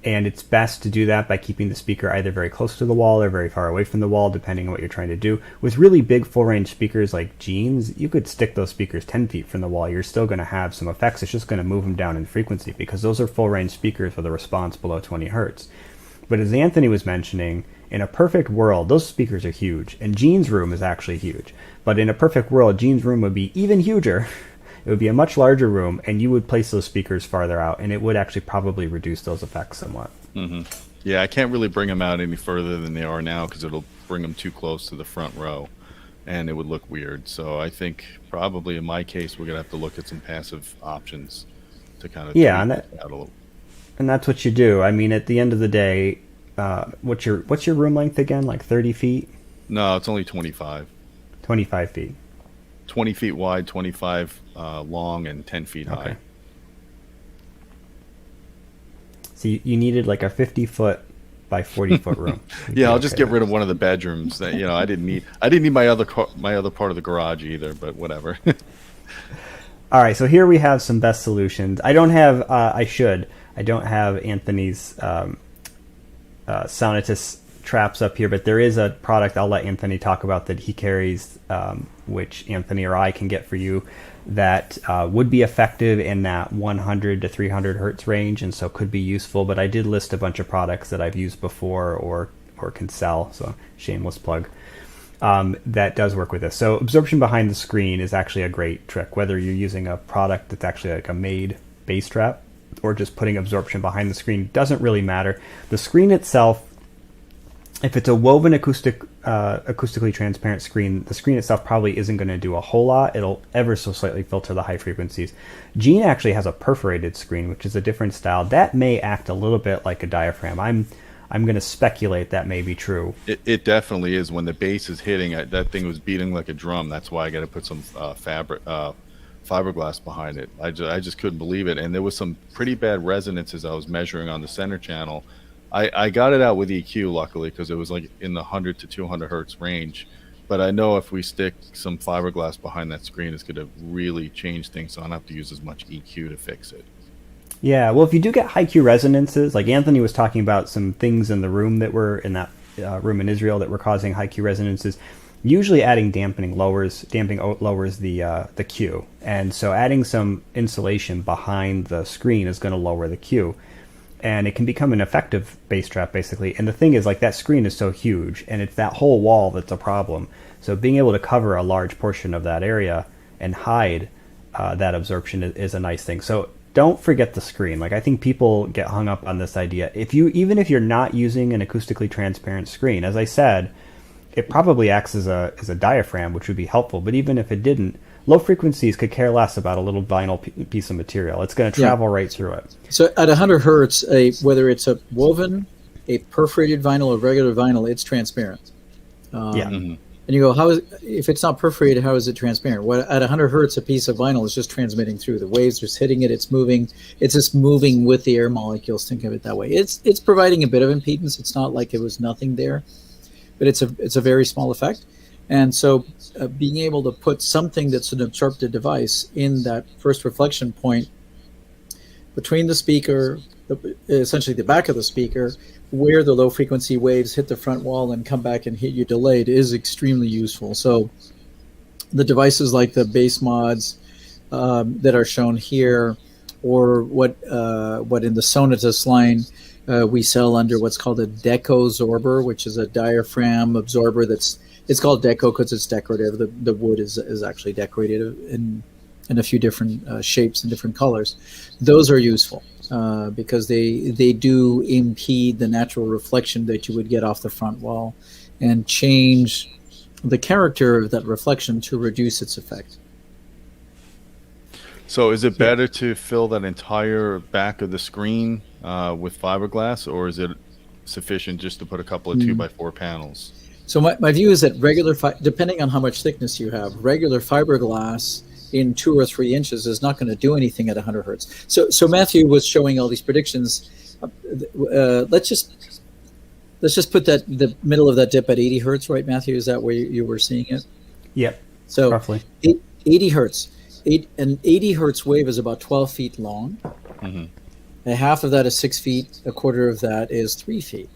And it's best to do that by keeping the speaker either very close to the wall or very far away from the wall, depending on what you're trying to do. With really big full-range speakers like Gene's, you could stick those speakers 10 feet from the wall. You're still going to have some effects. It's just going to move them down in frequency because those are full-range speakers with a response below 20 hertz. But as Anthony was mentioning, in a perfect world, those speakers are huge, and Gene's room is actually huge. But in a perfect world, Gene's room would be even huger. It would be a much larger room, and you would place those speakers farther out, and it would actually probably reduce those effects somewhat. Mm-hmm. Yeah, I can't really bring them out any further than they are now because it'll bring them too close to the front row, and it would look weird. So I think probably in my case, we're going to have to look at some passive options to kind of tweak and that out a little. And that's what you do. I mean, at the end of the day, what's your room length again? Like 30 feet? No, it's only 25. 25 feet. 20 feet wide, 25 long, and 10 feet high. So you needed like a 50-foot by 40-foot room. Yeah, I'll just get rid of one of the bedrooms. That I didn't need my other part of the garage either. But whatever. All right, so here we have some best solutions. I don't have. I don't have Anthony's Sonatus traps up here, but there is a product I'll let Anthony talk about that he carries, which Anthony or I can get for you, that would be effective in that 100 to 300 hertz range, and so could be useful. But I did list a bunch of products that I've used before or can sell, so shameless plug. That does work with this. So absorption behind the screen is actually a great trick, whether you're using a product that's actually like a made bass trap or just putting absorption behind the screen, doesn't really matter. The screen itself, if it's a woven acoustically transparent screen, the screen itself probably isn't going to do a whole lot. It'll ever so slightly filter the high frequencies. Gene actually has a perforated screen, which is a different style. That may act a little bit like a diaphragm. I'm going to speculate that may be true. It definitely is. When the bass is hitting, that thing was beating like a drum. That's why I got to put some fiberglass behind it. I just couldn't believe it. And there was some pretty bad resonances I was measuring on the center channel. I got it out with EQ, luckily, because it was like in the 100 to 200 hertz range. But I know if we stick some fiberglass behind that screen, it's going to really change things, so I don't have to use as much EQ to fix it. Yeah, well, if you do get high Q resonances, like Anthony was talking about some things in the room that were in that room in Israel that were causing high Q resonances, usually adding dampening lowers the Q. And so adding some insulation behind the screen is going to lower the Q. And it can become an effective bass trap, basically. And the thing is, like, that screen is so huge, and it's that whole wall that's a problem. So being able to cover a large portion of that area and hide that absorption is a nice thing. So don't forget the screen. Like, I think people get hung up on this idea. Even if you're not using an acoustically transparent screen, as I said, it probably acts as a diaphragm, which would be helpful. But even if it didn't, low frequencies could care less about a little vinyl piece of material. It's going to travel right through it. So at 100 hertz, whether it's a woven, a perforated vinyl, or regular vinyl, it's transparent. And you go, if it's not perforated, how is it transparent? Well, at 100 hertz, a piece of vinyl is just transmitting through. The waves just hitting it. It's moving. It's just moving with the air molecules. Think of it that way. It's providing a bit of impedance. It's not like it was nothing there, but it's a very small effect. And so being able to put something that's an absorptive device in that first reflection point between the speaker, essentially the back of the speaker, where the low frequency waves hit the front wall and come back and hit you delayed, is extremely useful. So the devices like the base mods that are shown here, or what in the Sonatus line we sell under what's called a deco absorber, which is a diaphragm absorber it's called deco because it's decorative. The wood is actually decorated in a few different shapes and different colors. Those are useful because they do impede the natural reflection that you would get off the front wall and change the character of that reflection to reduce its effect. So is it better to fill that entire back of the screen with fiberglass, or is it sufficient just to put a couple of 2x4 panels? So my view is that depending on how much thickness you have, regular fiberglass in 2 or 3 inches is not going to do anything at 100 hertz. So Matthew was showing all these predictions. Let's just put the middle of that dip at 80 hertz, right, Matthew? Is that where you were seeing it? Yep. So roughly 80 hertz. An 80 hertz wave is about 12 feet long. A half of that is 6 feet. A quarter of that is 3 feet.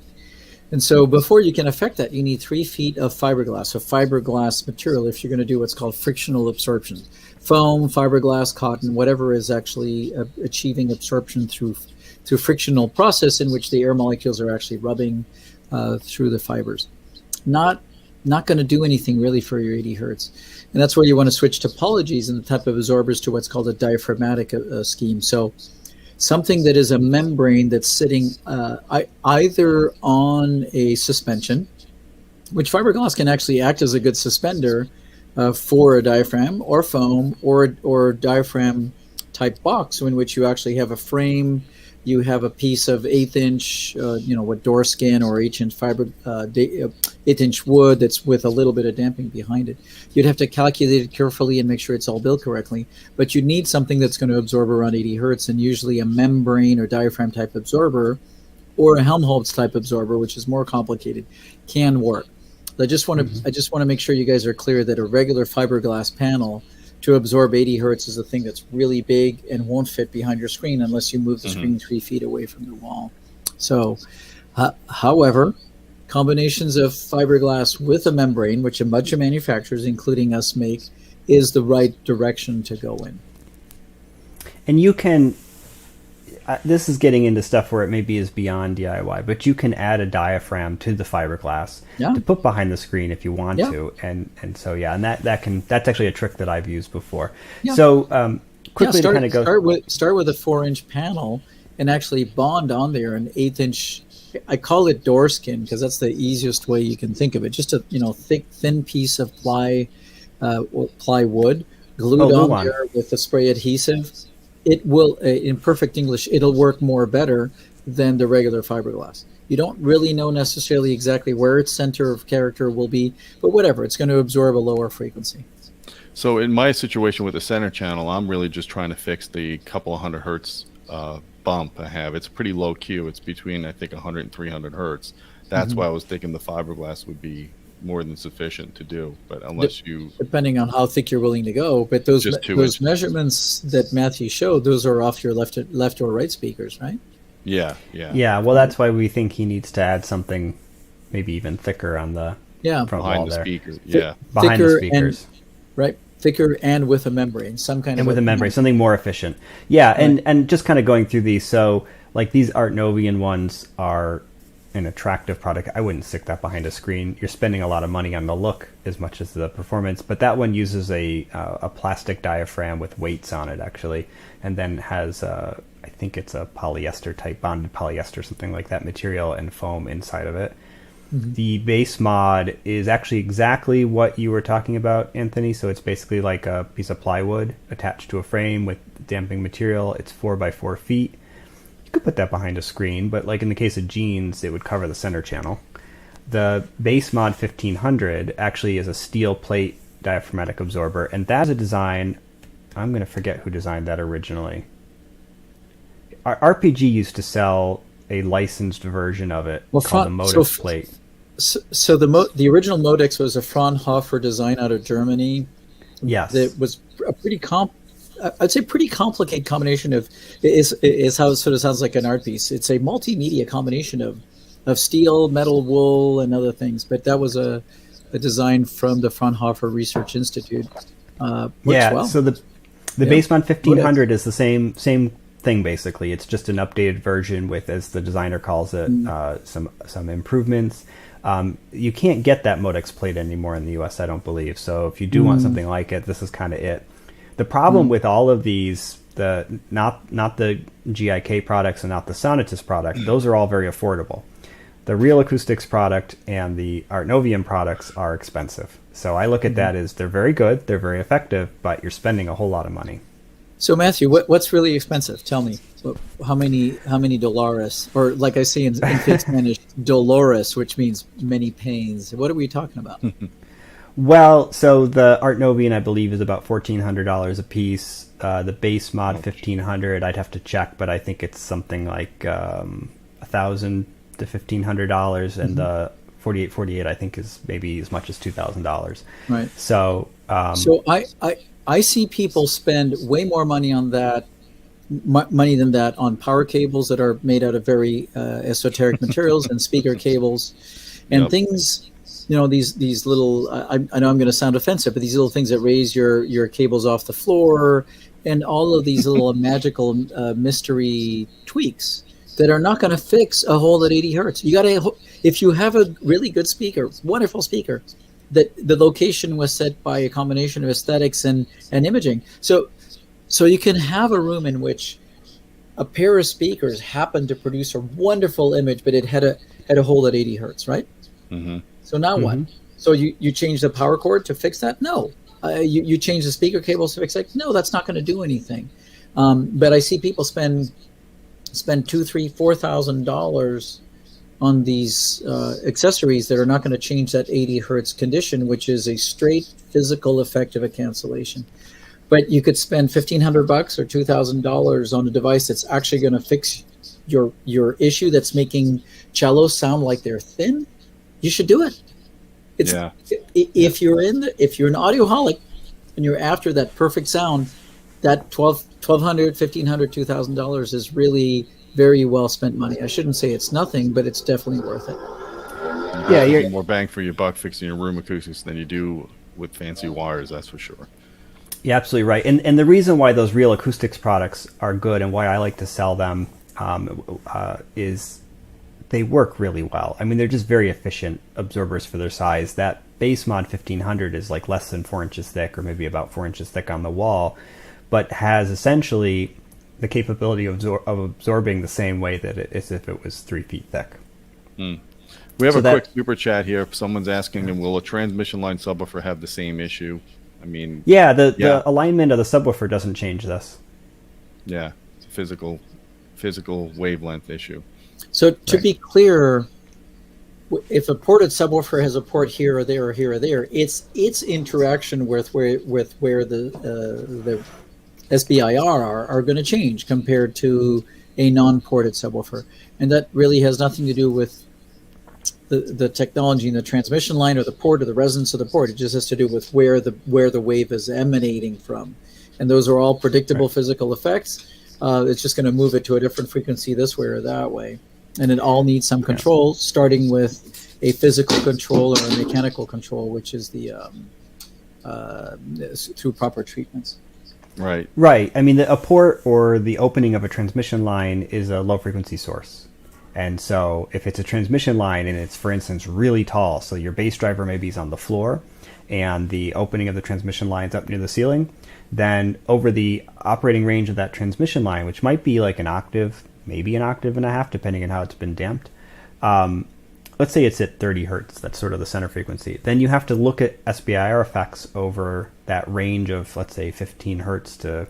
And so before you can affect that, you need 3 feet of fiberglass. So fiberglass material, if you're going to do what's called frictional absorption. Foam, fiberglass, cotton, whatever is actually achieving absorption through frictional process in which the air molecules are actually rubbing through the fibers. Not going to do anything really for your 80 hertz. And that's where you want to switch topologies and the type of absorbers to what's called a diaphragmatic scheme. So something that is a membrane that's sitting either on a suspension, which fiberglass can actually act as a good suspender for a diaphragm, or foam, or diaphragm type box, in which you actually have a frame, you have a piece of 1/8 inch, what door skin or 8-inch fiber, 8-inch wood that's with a little bit of damping behind it. You'd have to calculate it carefully and make sure it's all built correctly. But you need something that's going to absorb around 80 hertz, and usually a membrane or diaphragm type absorber, or a Helmholtz type absorber, which is more complicated, can work. I just want to make sure you guys are clear that a regular fiberglass panel to absorb 80 hertz is a thing that's really big and won't fit behind your screen unless you move the screen 3 feet away from the wall. So, however, combinations of fiberglass with a membrane, which a bunch of manufacturers, including us, make, is the right direction to go in. And you can, this is getting into stuff where it maybe is beyond DIY, but you can add a diaphragm to the fiberglass to put behind the screen if you want to. And so, and that's actually a trick that I've used before. Yeah. So quickly to kind of go. Start with a 4-inch panel and actually bond on there an 1/8 inch. I call it door skin because that's the easiest way you can think of it. Just a thick, thin piece of plywood glued on there with a spray adhesive. It will, in perfect English, it'll work better than the regular fiberglass. You don't really know necessarily exactly where its center of character will be, but whatever, it's going to absorb a lower frequency. So in my situation with the center channel, I'm really just trying to fix the couple of 100 hertz bump I have. It's pretty low Q. It's between, I think, 100 and 300 hertz. That's why I was thinking the fiberglass would be more than sufficient to do, but depending on how thick you're willing to go. But those measurements that Matthew showed, those are off your left or right speakers, right? Yeah. Well, that's why we think he needs to add something maybe even thicker on the front behind wall the there. speakers. Behind the speakers. Thicker and with a membrane, with a membrane, something more efficient. And just kind of going through these. So like these Art Novian ones are an attractive product. I wouldn't stick that behind a screen. You're spending a lot of money on the look as much as the performance. But that one uses a plastic diaphragm with weights on it, actually, and then has I think it's a polyester type, bonded polyester, something like that material, and foam inside of it. Mm-hmm. The base mod is actually exactly what you were talking about, Anthony. So it's basically like a piece of plywood attached to a frame with damping material. It's 4 by 4 feet. Could put that behind a screen, but like in the case of jeans, it would cover the center channel. The base mod 1500 actually is a steel plate diaphragmatic absorber, and that's a design, I'm going to forget who designed that originally. RPG used to sell a licensed version of it called the Modex plate. So the original Modex was a Fraunhofer design out of Germany. Yes. That was a pretty pretty complicated combination of is how it sort of sounds like an art piece. It's a multimedia combination of steel, metal, wool, and other things. But that was a design from the Fraunhofer Research Institute. Well. So the base mod 1500 is the same thing basically. It's just an updated version with, as the designer calls it, some improvements. You can't get that Modex plate anymore in the US, I don't believe. So if you do want something like it, this is kind of it. The problem with all of these, not the GIK products and not the Sonitus product, those are all very affordable. The Real Acoustics product and the Art Novium products are expensive. So I look at that as they're very good, they're very effective, but you're spending a whole lot of money. So Matthew, what's really expensive? Tell me, how many Dolores, or like I say in Spanish, Dolores, which means many pains. What are we talking about? Well, so the Art Novium, I believe, is about $1,400 a piece. The base mod, $1,500. I'd have to check, but I think it's something like $1,000 to $1,500, and the 4848, I think, is maybe as much as $2,000. Right. So, I see people spend way more money on that, money than that on power cables that are made out of very esoteric materials and speaker cables and things. You know, these little, I know I'm going to sound offensive, but these little things that raise your cables off the floor, and all of these little magical mystery tweaks that are not going to fix a hole at 80 hertz. You got to, if you have a really good speaker, wonderful speaker, that the location was set by a combination of aesthetics and imaging. So you can have a room in which a pair of speakers happened to produce a wonderful image, but it had a hole at 80 hertz, right? Mm-hmm. So now what? So you change the power cord to fix that? No. You change the speaker cables to fix that? No, that's not going to do anything. But I see people spend $2,000, $3,000, $4,000 on these accessories that are not going to change that 80 hertz condition, which is a straight physical effect of a cancellation. But you could spend $1,500 or $2,000 on a device that's actually going to fix your issue that's making cellos sound like they're thin. You should do it. If you're an audioholic and you're after that perfect sound, that $1,200, $1,500, $2,000 is really very well spent money. I shouldn't say it's nothing, but it's definitely worth it. Yeah, you're more bang for your buck fixing your room acoustics than you do with fancy wires. That's for sure. Yeah, absolutely right. And the reason why those Real Acoustics products are good and why I like to sell them is they work really well. I mean, they're just very efficient absorbers for their size. That base mod 1500 is like less than 4 inches thick, or maybe about 4 inches thick on the wall, but has essentially the capability of absorbing the same way that it is if it was 3 feet thick. We have a quick super chat here. Someone's asking, will a transmission line subwoofer have the same issue? I mean, the alignment of the subwoofer doesn't change this. Yeah, it's a physical wavelength issue. So to be clear, if a ported subwoofer has a port here or there or here or there, its interaction with where the SBIR are going to change compared to a non-ported subwoofer, and that really has nothing to do with the technology in the transmission line or the port or the resonance of the port. It just has to do with where the wave is emanating from, and those are all predictable physical effects. It's just going to move it to a different frequency this way or that way. And it all needs some control, starting with a physical control or a mechanical control, which is the through proper treatments. Right. I mean, a port or the opening of a transmission line is a low frequency source. And so if it's a transmission line and it's, for instance, really tall, so your bass driver maybe is on the floor and the opening of the transmission line's up near the ceiling, then over the operating range of that transmission line, which might be like an octave, maybe an octave and a half, depending on how it's been damped, let's say it's at 30 hertz, that's sort of the center frequency. Then you have to look at SBIR effects over that range of, let's say, 15 hertz to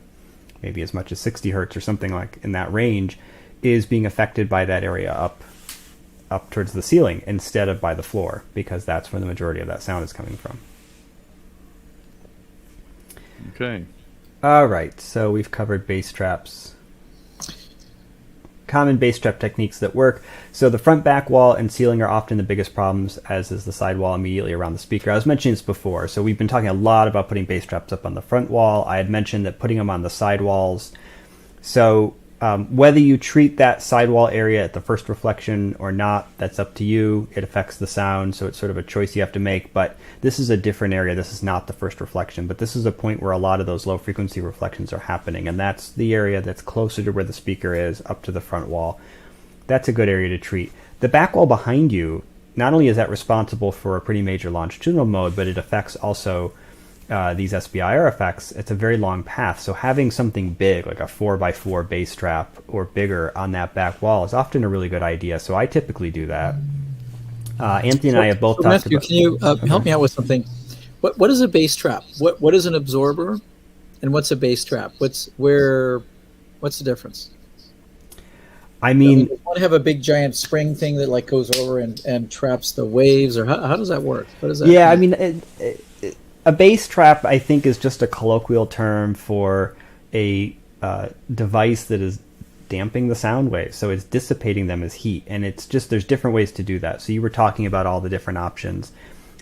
maybe as much as 60 hertz or something like in that range is being affected by that area up towards the ceiling instead of by the floor, because that's where the majority of that sound is coming from. Okay. All right, so we've covered bass traps. Common bass trap techniques that work. So the front, back wall, and ceiling are often the biggest problems, as is the side wall immediately around the speaker. I was mentioning this before. So we've been talking a lot about putting bass traps up on the front wall. I had mentioned that putting them on the side walls. So whether you treat that sidewall area at the first reflection or not, that's up to you. It affects the sound, so it's sort of a choice you have to make. But this is a different area. This is not the first reflection, but this is a point where a lot of those low frequency reflections are happening, and that's the area that's closer to where the speaker is, up to the front wall. That's a good area to treat. The back wall behind you, not only is that responsible for a pretty major longitudinal mode, but it affects also these SBIR effects. It's a very long path, so having something big like a 4x4 bass trap or bigger on that back wall is often a really good idea. So I typically do that. Anthony and I have both talked Matthew, about. can you help me out with something? What is a bass trap? What is an absorber, and what's a bass trap? What's the difference? I mean, does one have a big giant spring thing that like goes over and traps the waves, or how does that work? What does that yeah, mean? I mean, a bass trap, I think, is just a colloquial term for a device that is damping the sound waves. So it's dissipating them as heat. And it's just, there's different ways to do that. So you were talking about all the different options.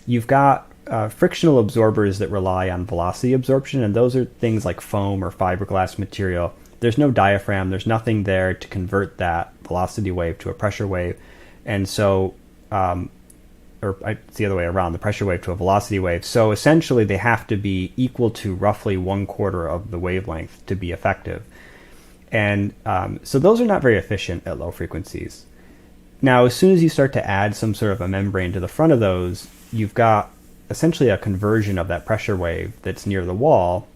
You've got frictional absorbers that rely on velocity absorption, and those are things like foam or fiberglass material. There's no diaphragm. There's nothing there to convert that velocity wave to a pressure wave. And so or it's the other way around, the pressure wave to a velocity wave. So essentially they have to be equal to roughly 1/4 of the wavelength to be effective. And so those are not very efficient at low frequencies. Now, as soon as you start to add some sort of a membrane to the front of those, you've got essentially a conversion of that pressure wave that's near the wall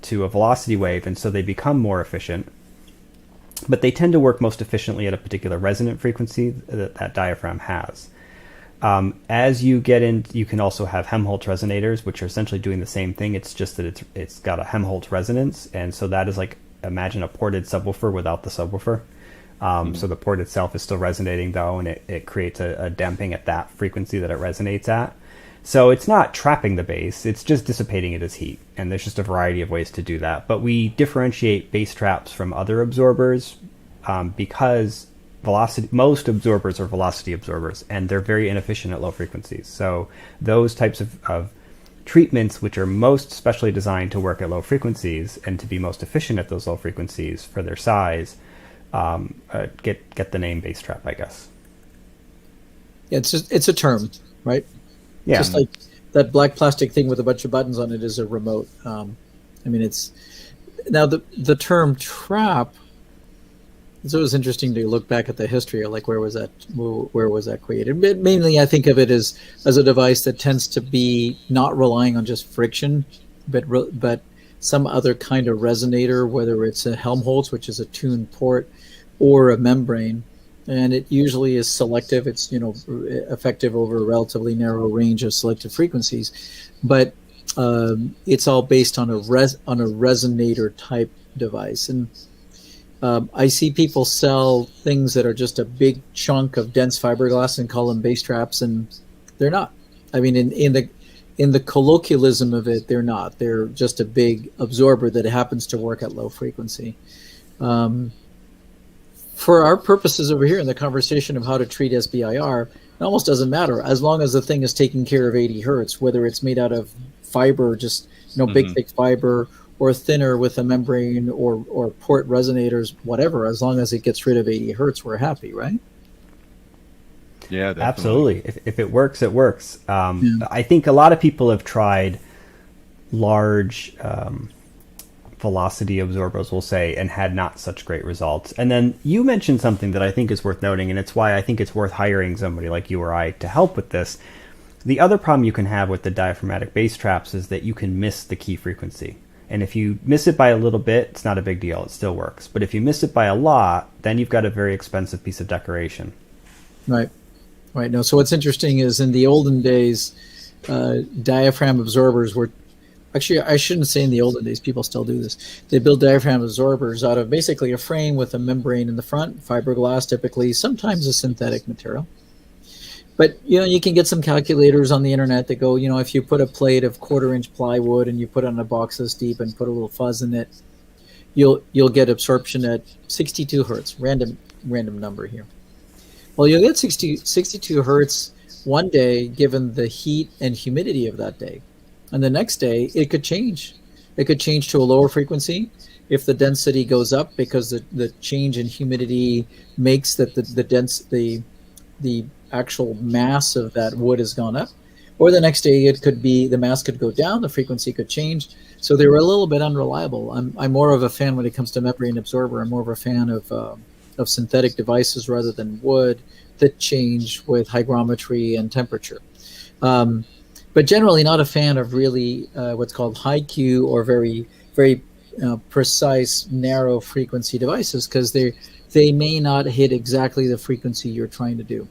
to a velocity wave, and so they become more efficient. But they tend to work most efficiently at a particular resonant frequency that that diaphragm has. As you get in, you can also have Helmholtz resonators, which are essentially doing the same thing. It's just that it's got a Helmholtz resonance, and so that is like, imagine a ported subwoofer without the subwoofer. So the port itself is still resonating though, and it creates a damping at that frequency that it resonates at. So it's not trapping the bass, it's just dissipating it as heat. And there's just a variety of ways to do that. But we differentiate bass traps from other absorbers because most absorbers are velocity absorbers, and they're very inefficient at low frequencies. So those types of treatments, which are most specially designed to work at low frequencies and to be most efficient at those low frequencies for their size, get the name bass trap, I guess. Yeah, it's a term, right? Yeah. Just like that black plastic thing with a bunch of buttons on it is a remote. I mean, it's now the term trap. It's always interesting to look back at the history of like where was that created. But mainly, I think of it as a device that tends to be not relying on just friction, but some other kind of resonator, whether it's a Helmholtz, which is a tuned port, or a membrane. And it usually is selective. It's effective over a relatively narrow range of selective frequencies, but it's all based on a resonator type device. And I see people sell things that are just a big chunk of dense fiberglass and call them bass traps, and they're not. I mean, in the colloquialism of it, they're not. They're just a big absorber that happens to work at low frequency. For our purposes over here in the conversation of how to treat SBIR, it almost doesn't matter as long as the thing is taking care of 80 hertz, whether it's made out of fiber, just big thick fiber, or thinner with a membrane or port resonators, whatever. As long as it gets rid of 80 hertz, we're happy, right? Yeah, definitely. Absolutely. If it works, it works. I think a lot of people have tried large velocity absorbers, we'll say, and had not such great results. And then you mentioned something that I think is worth noting, and it's why I think it's worth hiring somebody like you or I to help with this. The other problem you can have with the diaphragmatic bass traps is that you can miss the key frequency. And if you miss it by a little bit, it's not a big deal. It still works. But if you miss it by a lot, then you've got a very expensive piece of decoration. Right. Right. No. So what's interesting is in the olden days, diaphragm absorbers were actually, I shouldn't say in the olden days, people still do this. They build diaphragm absorbers out of basically a frame with a membrane in the front, fiberglass typically, sometimes a synthetic material. But, you can get some calculators on the internet that go, if you put a plate of 1/4-inch plywood and you put it on a box this deep and put a little fuzz in it, you'll get absorption at 62 hertz, random number here. Well, you'll get 62 hertz one day given the heat and humidity of that day. And the next day, it could change. It could change to a lower frequency if the density goes up because the change in humidity makes that the actual mass of that wood has gone up. Or the next day, it could be the mass could go down, the frequency could change. So they were a little bit unreliable. I'm more of a fan when it comes to membrane absorber. I'm more of a fan of synthetic devices rather than wood that change with hygrometry and temperature. But generally not a fan of really what's called high Q or very, very precise, narrow frequency devices because they may not hit exactly the frequency you're trying to do.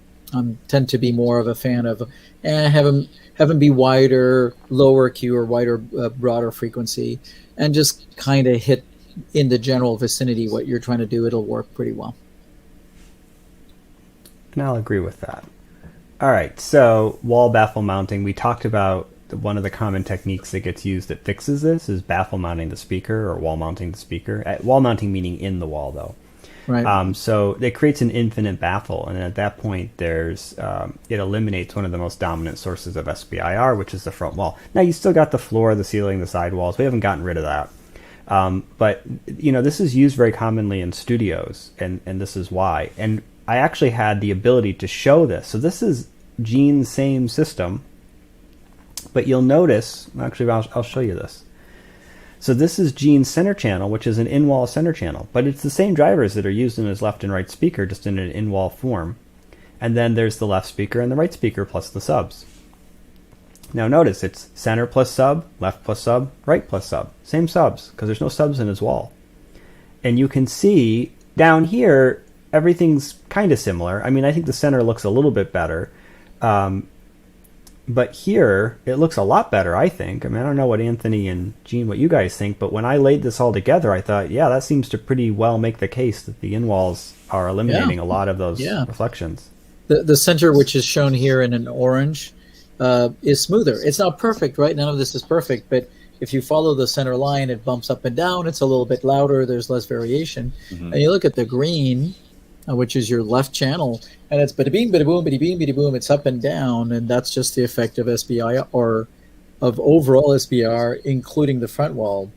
Tend to be more of a fan of have them be wider, lower Q or wider, broader frequency, and just kind of hit in the general vicinity what you're trying to do. It'll work pretty well. And I'll agree with that. All right, so wall baffle mounting. We talked about one of the common techniques that gets used that fixes this is baffle mounting the speaker or wall mounting the speaker. Wall mounting meaning in the wall, though. Right. So it creates an infinite baffle, and at that point, it eliminates one of the most dominant sources of SBIR, which is the front wall. Now you still got the floor, the ceiling, the side walls. We haven't gotten rid of that, but this is used very commonly in studios, and this is why. And I actually had the ability to show this. So this is Gene's same system, but you'll notice. Actually, I'll show you this. So this is Gene's center channel, which is an in-wall center channel, but it's the same drivers that are used in his left and right speaker, just in an in-wall form. And then there's the left speaker and the right speaker plus the subs. Now notice it's center plus sub, left plus sub, right plus sub. Same subs, because there's no subs in his wall. And you can see down here, everything's kind of similar. I mean, I think the center looks a little bit better. But here, it looks a lot better, I think. I mean, I don't know what Anthony and Gene, what you guys think, but when I laid this all together, I thought, yeah, that seems to pretty well make the case that the in-walls are eliminating a lot of those reflections. The center, which is shown here in an orange, is smoother. It's not perfect, right? None of this is perfect, but if you follow the center line, it bumps up and down. It's a little bit louder. There's less variation. Mm-hmm. And you look at the green, which is your left channel, and it's bada bing, bada boom, bada bing, bada boom. It's up and down, and that's just the effect of SBIR or of overall SBIR, including the front wall.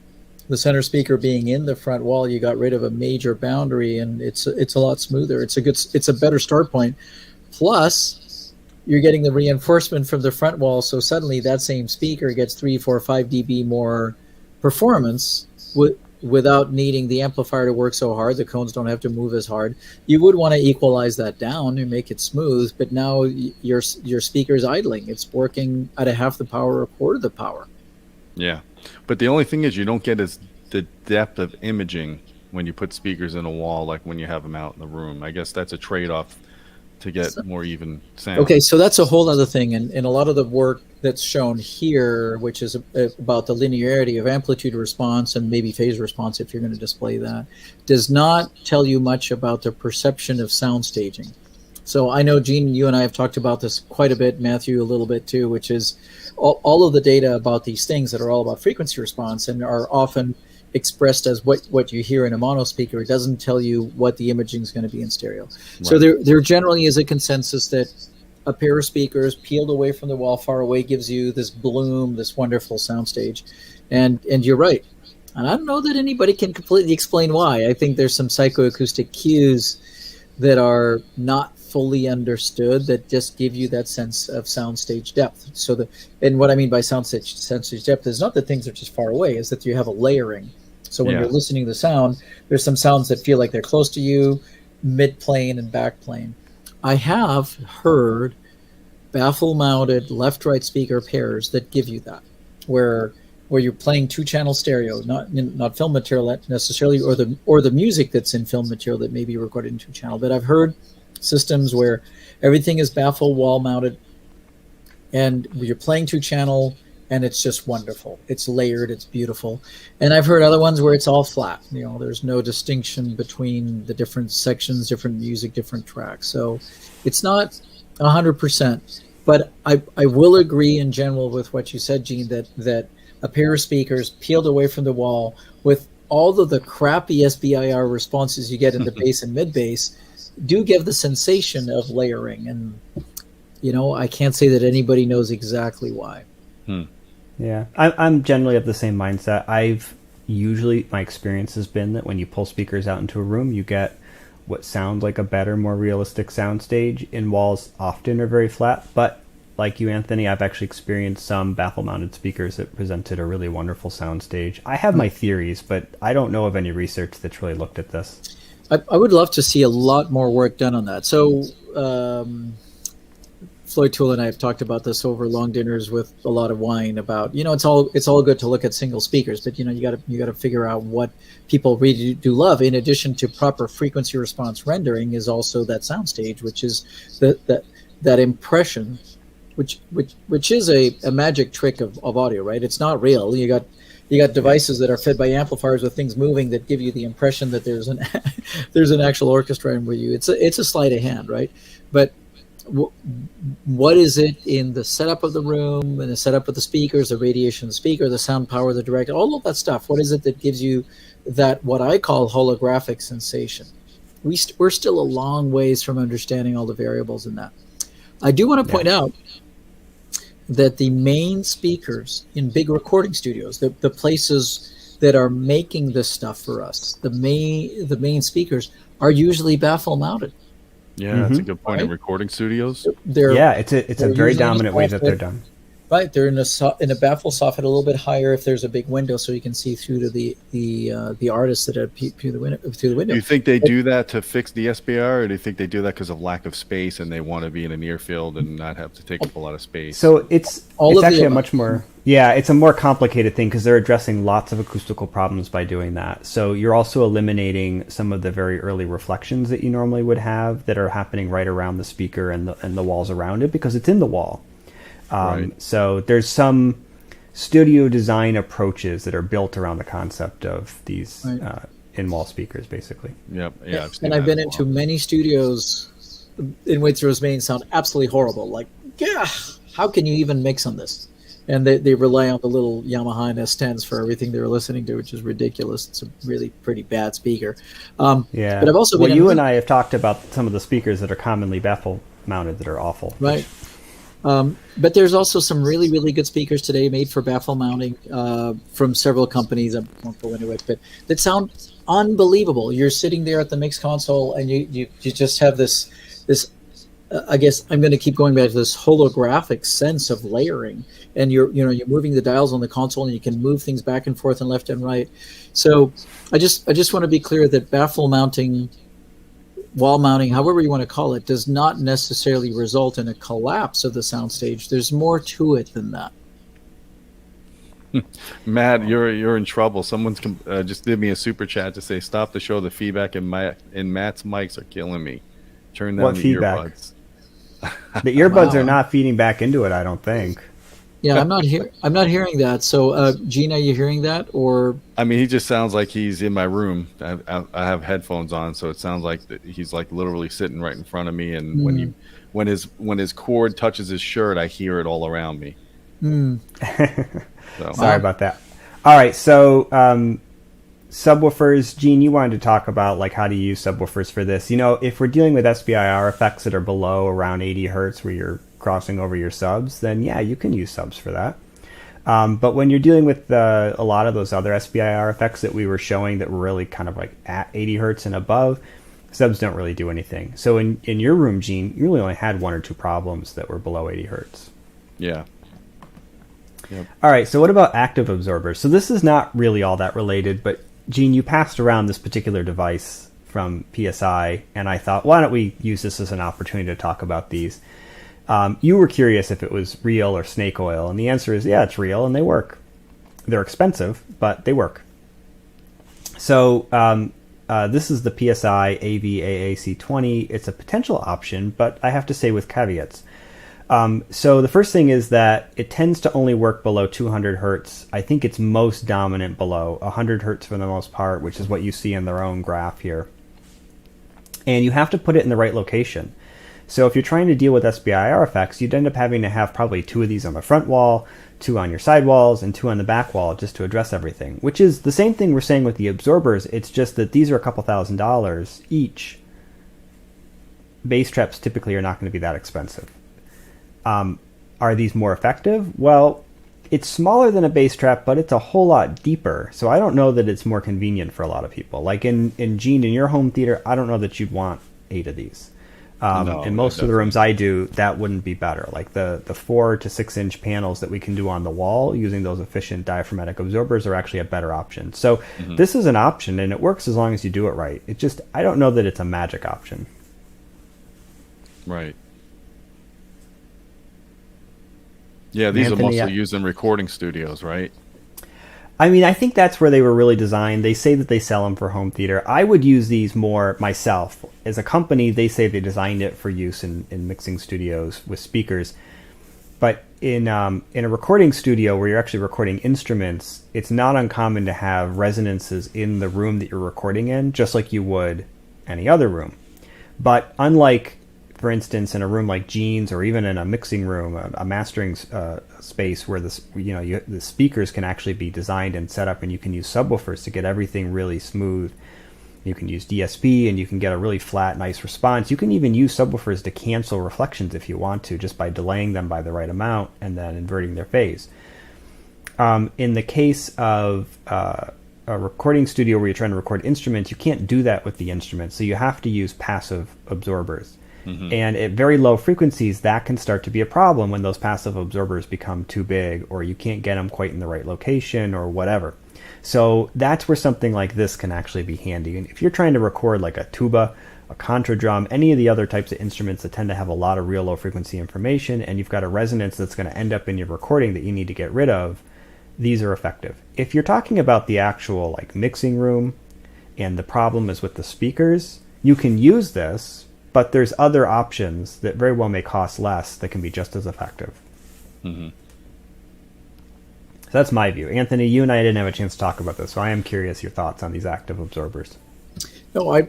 The center speaker being in the front wall, you got rid of a major boundary, and it's a lot smoother. It's a better start point. Plus, you're getting the reinforcement from the front wall, so suddenly that same speaker gets 3, 4, 5 dB more performance without needing the amplifier to work so hard. The cones don't have to move as hard. You would want to equalize that down and make it smooth, but now your speaker's idling. It's working at a half the power or a quarter the power. Yeah, but the only thing is you don't get the depth of imaging when you put speakers in a wall like when you have them out in the room. I guess that's a trade-off to get more even sound. Okay, so that's a whole other thing, and a lot of the work that's shown here, which is about the linearity of amplitude response and maybe phase response, if you're going to display that, does not tell you much about the perception of sound staging. So I know, Gene, you and I have talked about this quite a bit, Matthew a little bit too, which is all of the data about these things that are all about frequency response and are often expressed as what you hear in a mono speaker. It doesn't tell you what the imaging is going to be in stereo. Right. So there generally is a consensus that a pair of speakers peeled away from the wall far away gives you this bloom, this wonderful soundstage. And you're right. And I don't know that anybody can completely explain why. I think there's some psychoacoustic cues that are not fully understood that just give you that sense of soundstage depth. And what I mean by soundstage depth is not that things are just far away, is that you have a layering. So when Yeah. you're listening to the sound, there's some sounds that feel like they're close to you, mid plane and back plane. I have heard baffle mounted left right speaker pairs that give you that, where you're playing 2-channel stereo, not film material necessarily, or the music that's in film material that may be recorded in 2-channel. But I've heard systems where everything is baffle wall mounted and you're playing 2-channel and it's just wonderful. It's layered, it's beautiful. And I've heard other ones where it's all flat. There's no distinction between the different sections, different music, different tracks. So it's not 100%, but I will agree in general with what you said, Gene, that a pair of speakers peeled away from the wall with all of the crappy SBIR responses you get in the bass and mid bass do give the sensation of layering. And, I can't say that anybody knows exactly why. Yeah, I'm generally of the same mindset. My experience has been that when you pull speakers out into a room, you get what sounds like a better, more realistic soundstage, and walls often are very flat. But like you, Anthony, I've actually experienced some baffle-mounted speakers that presented a really wonderful soundstage. I have my theories, but I don't know of any research that's really looked at this. I would love to see a lot more work done on that. So Floyd Toole and I have talked about this over long dinners with a lot of wine about, it's all good to look at single speakers, but you got to figure out what people really do love. In addition to proper frequency response rendering is also that soundstage, which is that impression, which is a magic trick of audio, right? It's not real. You got devices that are fed by amplifiers with things moving that give you the impression that there's an actual orchestra with you. It's a sleight of hand, right? But what is it in the setup of the room and the setup of the speakers, the radiation of the speaker, the sound power of the director, all of that stuff? What is it that gives you that, what I call holographic sensation? We're still a long ways from understanding all the variables in that. I do want to point out that the main speakers in big recording studios, the places that are making this stuff for us, the main speakers are usually baffle mounted. Yeah, that's a good point. Right? In recording studios, it's a very dominant way that they're done. Right, they're in a baffle soffit a little bit higher if there's a big window, so you can see through to the artists that are through the window. Do you think they do that to fix the SBR, or do you think they do that because of lack of space and they want to be in a near field and not have to take up a lot of space? So it's actually a much more it's a more complicated thing because they're addressing lots of acoustical problems by doing that. So you're also eliminating some of the very early reflections that you normally would have that are happening right around the speaker and the walls around it because it's in the wall. Right. So there's some studio design approaches that are built around the concept of these in-wall speakers, basically. Yep. Yeah. I've been into many studios in which those mains sound absolutely horrible. Like, how can you even mix on this? And they rely on the little Yamaha S10s for everything they were listening to, which is ridiculous. It's a really pretty bad speaker. But I've also been you and I have talked about some of the speakers that are commonly baffle mounted that are awful. Right. But there's also some really, really good speakers today made for baffle mounting from several companies. I won't go into it, but that sound unbelievable. You're sitting there at the mix console and you just have this. I guess I'm going to keep going back to this holographic sense of layering, and you're moving the dials on the console and you can move things back and forth and left and right. So I just want to be clear that baffle mounting, wall mounting, however you want to call it, does not necessarily result in a collapse of the soundstage. There's more to it than that. Matt, you're in trouble. Someone's just did me a super chat to say, "Stop the show. The feedback in Matt's mics are killing me. Turn down the earbuds." The earbuds are not feeding back into it, I don't think. Yeah, I'm not hearing that. So, Gene, are you hearing that? Or I mean, he just sounds like he's in my room. I have headphones on, so it sounds like he's like literally sitting right in front of me. And when his cord touches his shirt, I hear it all around me. So. Sorry about that. All right, so subwoofers. Gene, you wanted to talk about like how to use subwoofers for this. If we're dealing with SBIR effects that are below around 80 hertz, where you're crossing over your subs, then you can use subs for that. But when you're dealing with a lot of those other SBIR effects that we were showing that were really kind of like at 80 hertz and above, subs don't really do anything. So in your room, Gene, you really only had one or two problems that were below 80 hertz. Yeah. Yep. All right, so what about active absorbers? So this is not really all that related, but Gene, you passed around this particular device from PSI, and I thought, why don't we use this as an opportunity to talk about these? You were curious if it was real or snake oil, and the answer is, yeah, it's real, and they work. They're expensive, but they work. So this is the PSI AVAAC20. It's a potential option, but I have to say with caveats. So the first thing is that it tends to only work below 200 hertz. I think it's most dominant below 100 hertz for the most part, which is what you see in their own graph here. And you have to put it in the right location. So if you're trying to deal with SBIR effects, you'd end up having to have probably 2 of these on the front wall, 2 on your side walls, and 2 on the back wall just to address everything, which is the same thing we're saying with the absorbers. It's just that these are a couple $1,000s each. Bass traps typically are not going to be that expensive. Are these more effective? Well, it's smaller than a bass trap, but it's a whole lot deeper. So I don't know that it's more convenient for a lot of people. Like in Gene, in your home theater, I don't know that you'd want 8 of these. No, in most of the rooms I do, that wouldn't be better. Like the 4 to 6 inch panels that we can do on the wall using those efficient diaphragmatic absorbers are actually a better option. So this is an option, and it works as long as you do it right. It just, I don't know that it's a magic option. Right. Yeah, these Anthony, are mostly used in recording studios, right? I mean, I think that's where they were really designed. They say that they sell them for home theater. I would use these more myself. As a company, they say they designed it for use in mixing studios with speakers. But in a recording studio where you're actually recording instruments, it's not uncommon to have resonances in the room that you're recording in, just like you would any other room. But unlike, for instance, in a room like Gene's, or even in a mixing room, a mastering space where the speakers can actually be designed and set up, and you can use subwoofers to get everything really smooth. You can use DSP, and you can get a really flat, nice response. You can even use subwoofers to cancel reflections if you want to, just by delaying them by the right amount and then inverting their phase. In the case of a recording studio where you're trying to record instruments, you can't do that with the instruments, so you have to use passive absorbers. And at very low frequencies, that can start to be a problem when those passive absorbers become too big, or you can't get them quite in the right location, or whatever. So that's where something like this can actually be handy. And if you're trying to record like a tuba, a contra drum, any of the other types of instruments that tend to have a lot of real low frequency information, and you've got a resonance that's going to end up in your recording that you need to get rid of, these are effective. If you're talking about the actual like mixing room, and the problem is with the speakers, you can use this, but there's other options that very well may cost less that can be just as effective. So that's my view. Anthony, you and I didn't have a chance to talk about this, so I am curious your thoughts on these active absorbers. No, I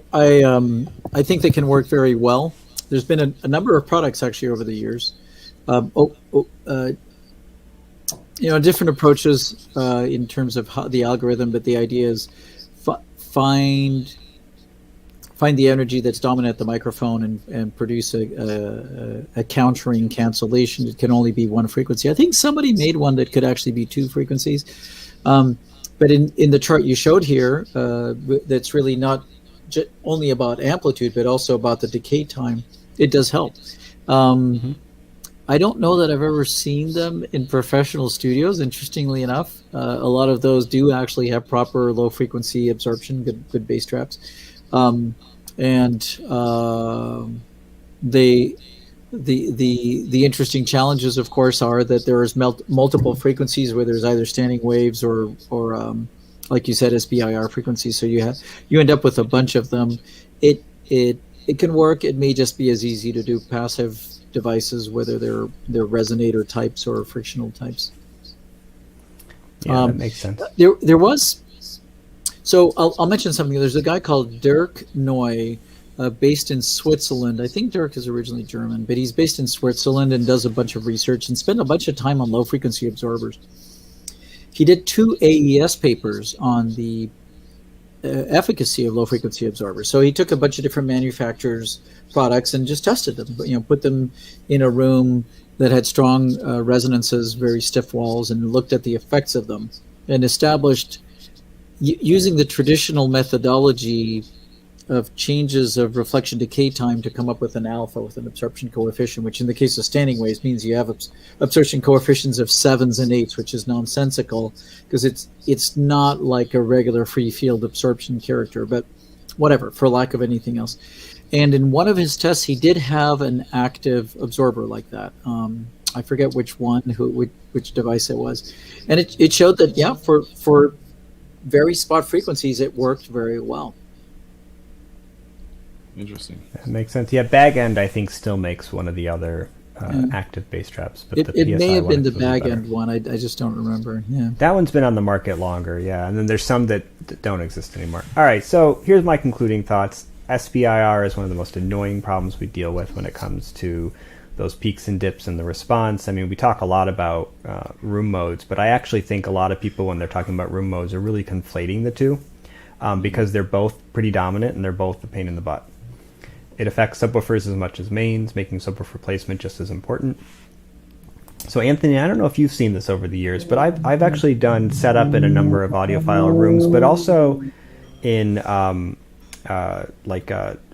think they can work very well. There's been a number of products actually over the years. Different approaches in terms of how the algorithm, but the idea is find the energy that's dominant at the microphone and produce a countering cancellation. It can only be one frequency. I think somebody made one that could actually be 2 frequencies. But in the chart you showed here, that's really not only about amplitude, but also about the decay time. It does help. I don't know that I've ever seen them in professional studios, interestingly enough. A lot of those do actually have proper low frequency absorption, good bass traps. The interesting challenges, of course, are that there's multiple frequencies where there's either standing waves or like you said, SBIR frequencies. So you end up with a bunch of them. It can work. It may just be as easy to do passive devices, whether they're resonator types or frictional types. Yeah, that makes sense. There was. So I'll mention something. There's a guy called Dirk Noy, based in Switzerland. I think Dirk is originally German, but he's based in Switzerland and does a bunch of research and spent a bunch of time on low-frequency absorbers. He did 2 AES papers on the efficacy of low-frequency absorbers. So he took a bunch of different manufacturers' products and just tested them. Put them in a room that had strong resonances, very stiff walls, and looked at the effects of them and established, using the traditional methodology of changes of reflection decay time to come up with an alpha with an absorption coefficient, which in the case of standing waves means you have absorption coefficients of 7s and 8s, which is nonsensical because it's not like a regular free field absorption character, but whatever, for lack of anything else. And in one of his tests, he did have an active absorber like that. I forget which one, which device it was, and it showed that for very spot frequencies, it worked very well. Interesting. That makes sense. Yeah, bag end I think still makes one of the other active bass traps, but it may have been the bag end one. I just don't remember. Yeah, that one's been on the market longer. Yeah, and then there's some that don't exist anymore. All right, so here's my concluding thoughts. SBIR is one of the most annoying problems we deal with when it comes to those peaks and dips in the response. I mean, we talk a lot about room modes, but I actually think a lot of people, when they're talking about room modes, are really conflating the two because they're both pretty dominant and they're both a pain in the butt. It affects subwoofers as much as mains, making subwoofer placement just as important. So Anthony, I don't know if you've seen this over the years, but I've actually done setup in a number of audiophile rooms, but also in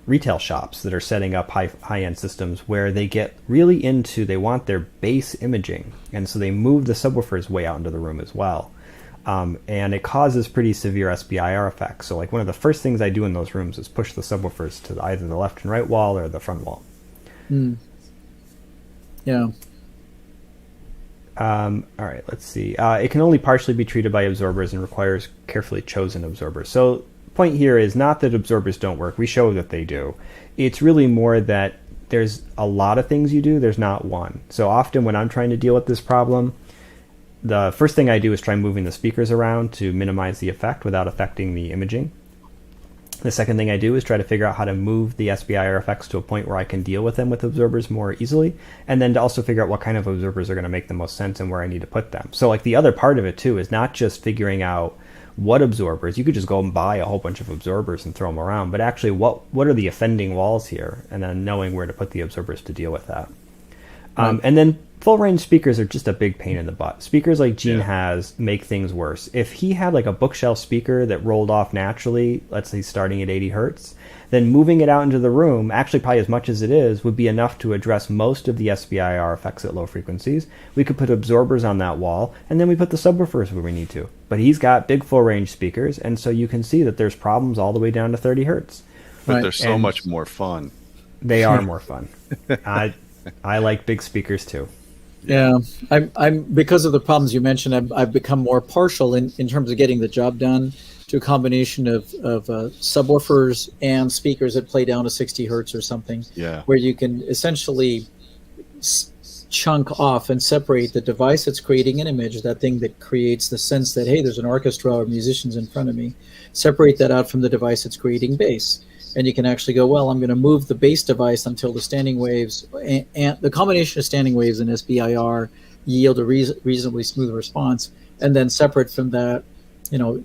retail shops that are setting up high-end systems where they get really into, they want their bass imaging, and so they move the subwoofers way out into the room as well. And it causes pretty severe SBIR effects. So like one of the first things I do in those rooms is push the subwoofers to either the left and right wall or the front wall. Yeah. All right, let's see. It can only partially be treated by absorbers and requires carefully chosen absorbers. So point here is not that absorbers don't work. We show that they do. It's really more that there's a lot of things you do. There's not one. So often when I'm trying to deal with this problem, the first thing I do is try moving the speakers around to minimize the effect without affecting the imaging. The second thing I do is try to figure out how to move the SBIR effects to a point where I can deal with them with absorbers more easily, and then to also figure out what kind of absorbers are going to make the most sense and where I need to put them. So like the other part of it too is not just figuring out what absorbers. You could just go and buy a whole bunch of absorbers and throw them around, but actually what are the offending walls here, and then knowing where to put the absorbers to deal with that. And then full range speakers are just a big pain in the butt. Speakers like Gene has make things worse. If he had like a bookshelf speaker that rolled off naturally, let's say starting at 80 hertz, then moving it out into the room, actually probably as much as it is, would be enough to address most of the SBIR effects at low frequencies. We could put absorbers on that wall, and then we put the subwoofers where we need to. But he's got big full range speakers, and so you can see that there's problems all the way down to 30 hertz. But they're so much more fun. They are more fun. I like big speakers too. Yeah, I'm because of the problems you mentioned, I've become more partial in terms of getting the job done to a combination of subwoofers and speakers that play down to 60 hertz or something. Yeah, where you can essentially chunk off and separate the device that's creating an image, that thing that creates the sense that, hey, there's an orchestra or musicians in front of me. Separate that out from the device that's creating bass. And you can actually go, well, I'm going to move the bass device until the standing waves and the combination of standing waves and SBIR yield a reasonably smooth response. And then separate from that,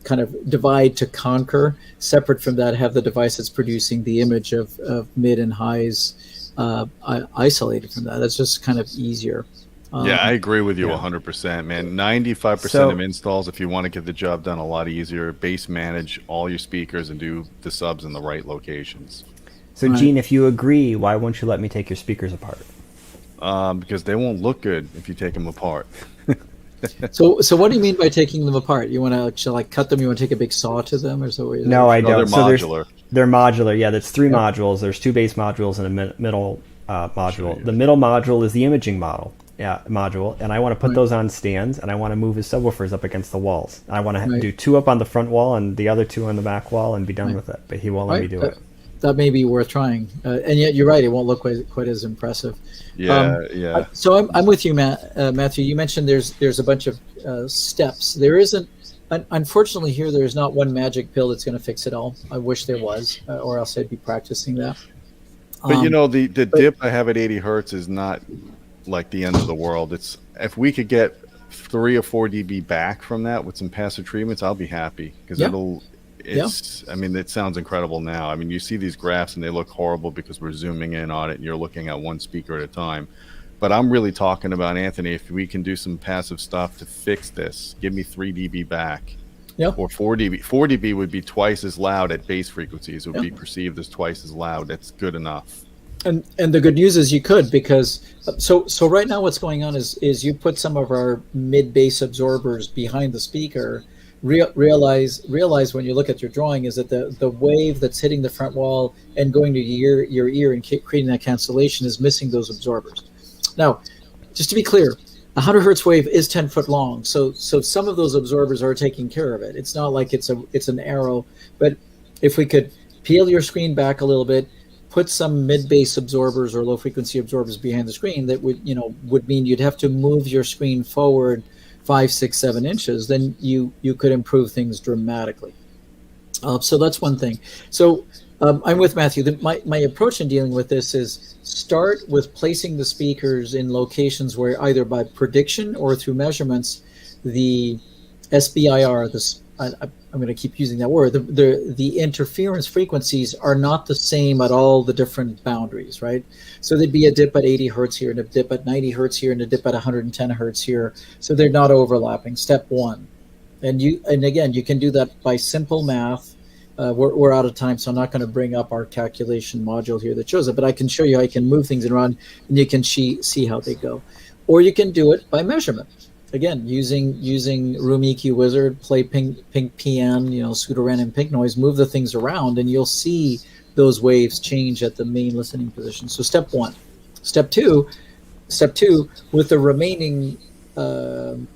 kind of divide to conquer. Separate from that, have the device that's producing the image of mid and highs isolated from that. That's just kind of easier. Yeah, I agree with you 100%, man. 95% of installs, if you want to get the job done a lot easier, bass manage all your speakers and do the subs in the right locations. So, Gene, if you agree, why won't you let me take your speakers apart? Because they won't look good if you take them apart. So what do you mean by taking them apart? You want to actually cut them? You want to take a big saw to them, or so? No, I don't. They're modular. They're modular. Yeah, there's 3 modules. There's 2 bass modules and a middle module. The middle module is the imaging module, and I want to put those on stands, and I want to move his subwoofers up against the walls. I want to do 2 up on the front wall and the other 2 on the back wall and be done with it. But he won't let me do it. That may be worth trying, and yet you're right; it won't look quite as impressive. Yeah. So I'm with you, Matthew. You mentioned there's a bunch of steps. There isn't. Unfortunately, here there's not one magic pill that's going to fix it all. I wish there was, or else I'd be practicing that. But the dip I have at 80 hertz is not like the end of the world. It's if we could get 3 or 4 dB back from that with some passive treatments, I'll be happy because I mean, it sounds incredible now. I mean, you see these graphs and they look horrible because we're zooming in on it and you're looking at one speaker at a time. But I'm really talking about, Anthony, if we can do some passive stuff to fix this, give me 3 dB back. Yeah. Or 4 dB. 4 dB would be twice as loud at bass frequencies. It would Yeah. be perceived as twice as loud. That's good enough. And the good news is you could, because so right now what's going on is you put some of our mid bass absorbers behind the speaker. Realize when you look at your drawing is that the wave that's hitting the front wall and going to your ear and creating that cancellation is missing those absorbers. Now, just to be clear, 100 hertz wave is 10 foot long, so some of those absorbers are taking care of it. It's not like it's an arrow, but if we could peel your screen back a little bit, put some mid-bass absorbers or low-frequency absorbers behind the screen, that would mean you'd have to move your screen forward 5, 6, 7 inches. Then you could improve things dramatically. So that's one thing. So I'm with Matthew. My approach in dealing with this is start with placing the speakers in locations where either by prediction or through measurements, the SBIR, I'm going to keep using that word, the interference frequencies are not the same at all the different boundaries, right? So there'd be a dip at 80 hertz here and a dip at 90 hertz here and a dip at 110 hertz here. So they're not overlapping, step one. And again, you can do that by simple math. We're out of time, so I'm not going to bring up our calculation module here that shows it, but I can show you how you can move things around and you can see how they go. Or you can do it by measurement. Again, using Room EQ Wizard, play pink PN, pseudo random pink noise, move the things around, and you'll see those waves change at the main listening position. So step one. Step two, with the remaining problem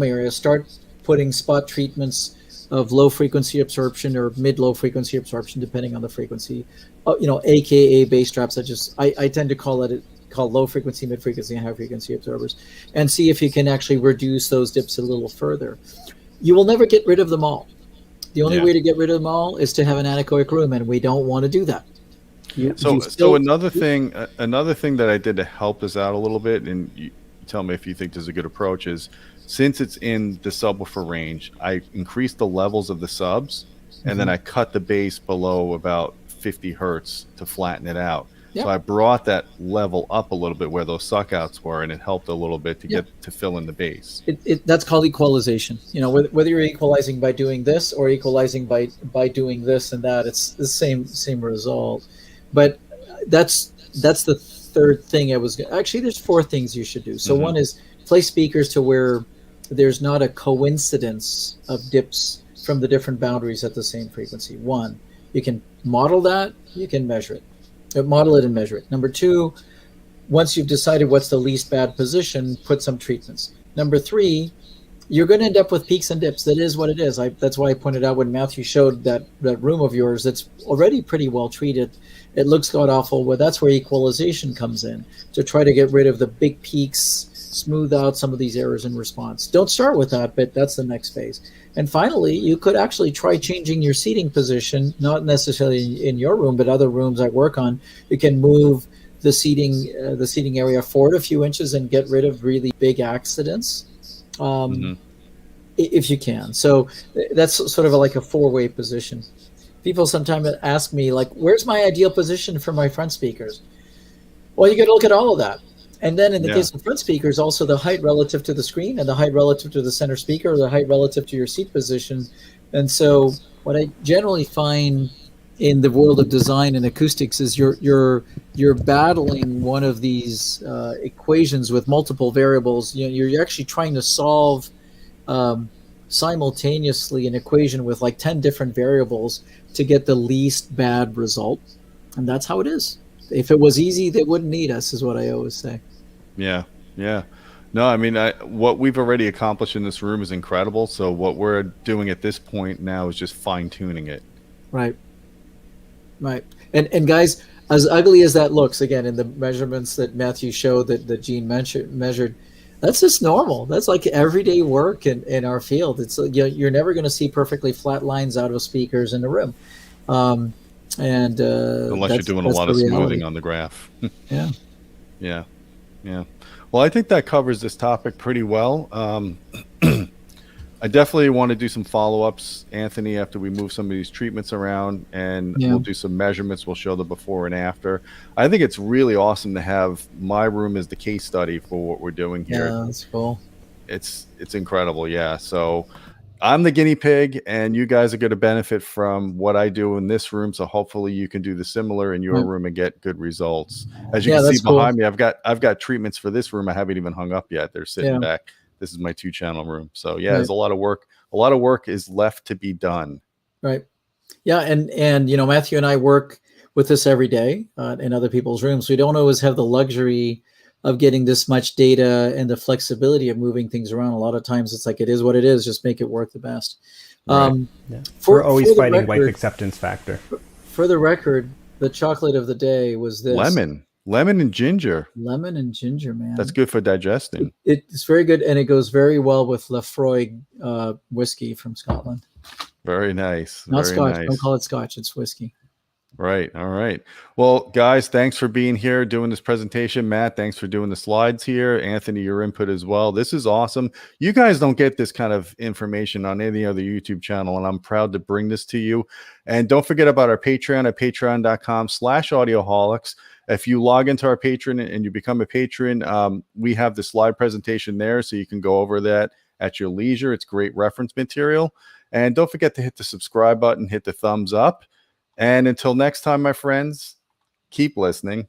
area, start putting spot treatments of low frequency absorption or mid-low frequency absorption, depending on the frequency. AKA bass traps. I tend to call low frequency, mid frequency, and high frequency absorbers, and see if you can actually reduce those dips a little further. You will never get rid of them all. The only way to get rid of them all is to have an anechoic room, and we don't want to do that. So another thing that I did to help us out a little bit, and you tell me if you think this is a good approach, is since it's in the subwoofer range, I increased the levels of the subs, and then I cut the bass below about 50 hertz to flatten it out. So I brought that level up a little bit where those suckouts were, and it helped a little bit to get to fill in the bass. That's called equalization. Whether you're equalizing by doing this or equalizing by doing this and that, it's the same result. But that's the third thing actually, there's 4 things you should do. So one is place speakers to where there's not a coincidence of dips from the different boundaries at the same frequency. One, you can model that, you can measure it. Model it and measure it. Number 2, once you've decided what's the least bad position, put some treatments. Number 3, you're going to end up with peaks and dips. That is what it is. That's why I pointed out when Matthew showed that room of yours that's already pretty well treated. It looks god-awful. Well, that's where equalization comes in, to try to get rid of the big peaks, smooth out some of these errors in response. Don't start with that, but that's the next phase. And finally, you could actually try changing your seating position, not necessarily in your room, but other rooms I work on. You can move the seating area forward a few inches and get rid of really big accidents, if you can. So that's sort of like a 4-way position. People sometimes ask me, like, where's my ideal position for my front speakers? Well, you got to look at all of that. And then in the case of front speakers, also the height relative to the screen and the height relative to the center speaker, or the height relative to your seat position. And so what I generally find in the world of design and acoustics is you're battling one of these equations with multiple variables. You're actually trying to solve simultaneously an equation with like 10 different variables to get the least bad result. And that's how it is. If it was easy, they wouldn't need us, is what I always say. Yeah. No, I mean, what we've already accomplished in this room is incredible. So what we're doing at this point now is just fine-tuning it. Right. And guys, as ugly as that looks, again, in the measurements that Matthew showed that Gene measured, that's just normal. That's like everyday work in our field. It's you're never going to see perfectly flat lines out of speakers in a room. And unless you're doing a lot of smoothing on the graph. Yeah. Well, I think that covers this topic pretty well. I definitely want to do some follow-ups, Anthony, after we move some of these treatments around, and we'll do some measurements. We'll show the before and after. I think it's really awesome to have my room as the case study for what we're doing here. Yeah, that's cool. It's incredible. Yeah. So I'm the guinea pig, and you guys are going to benefit from what I do in this room. So hopefully you can do the similar in your room and get good results. As you can see behind me, I've got treatments for this room. I haven't even hung up yet. They're sitting back. This is my 2-channel room. So yeah, there's a lot of work. A lot of work is left to be done. Right. Yeah. And, you know, Matthew and I work with this every day in other people's rooms. We don't always have the luxury of getting this much data and the flexibility of moving things around. A lot of times it's like, it is what it is. Just make it work the best. Right. We're always fighting wife acceptance factor. For the record, the chocolate of the day was this. Lemon and ginger. Lemon and ginger, man. That's good for digesting. It's very good, and it goes very well with Lafroy whiskey from Scotland. Very nice. Not very Scotch. Nice. Don't call it Scotch. It's whiskey. Right. All right. Well, guys, thanks for being here, doing this presentation. Matt, thanks for doing the slides here. Anthony, your input as well. This is awesome. You guys don't get this kind of information on any other YouTube channel, and I'm proud to bring this to you. And don't forget about our Patreon at patreon.com/audioholics. If you log into our Patreon and you become a patron, we have this live presentation there, so you can go over that at your leisure. It's great reference material. And don't forget to hit the subscribe button, hit the thumbs up. And until next time, my friends, keep listening.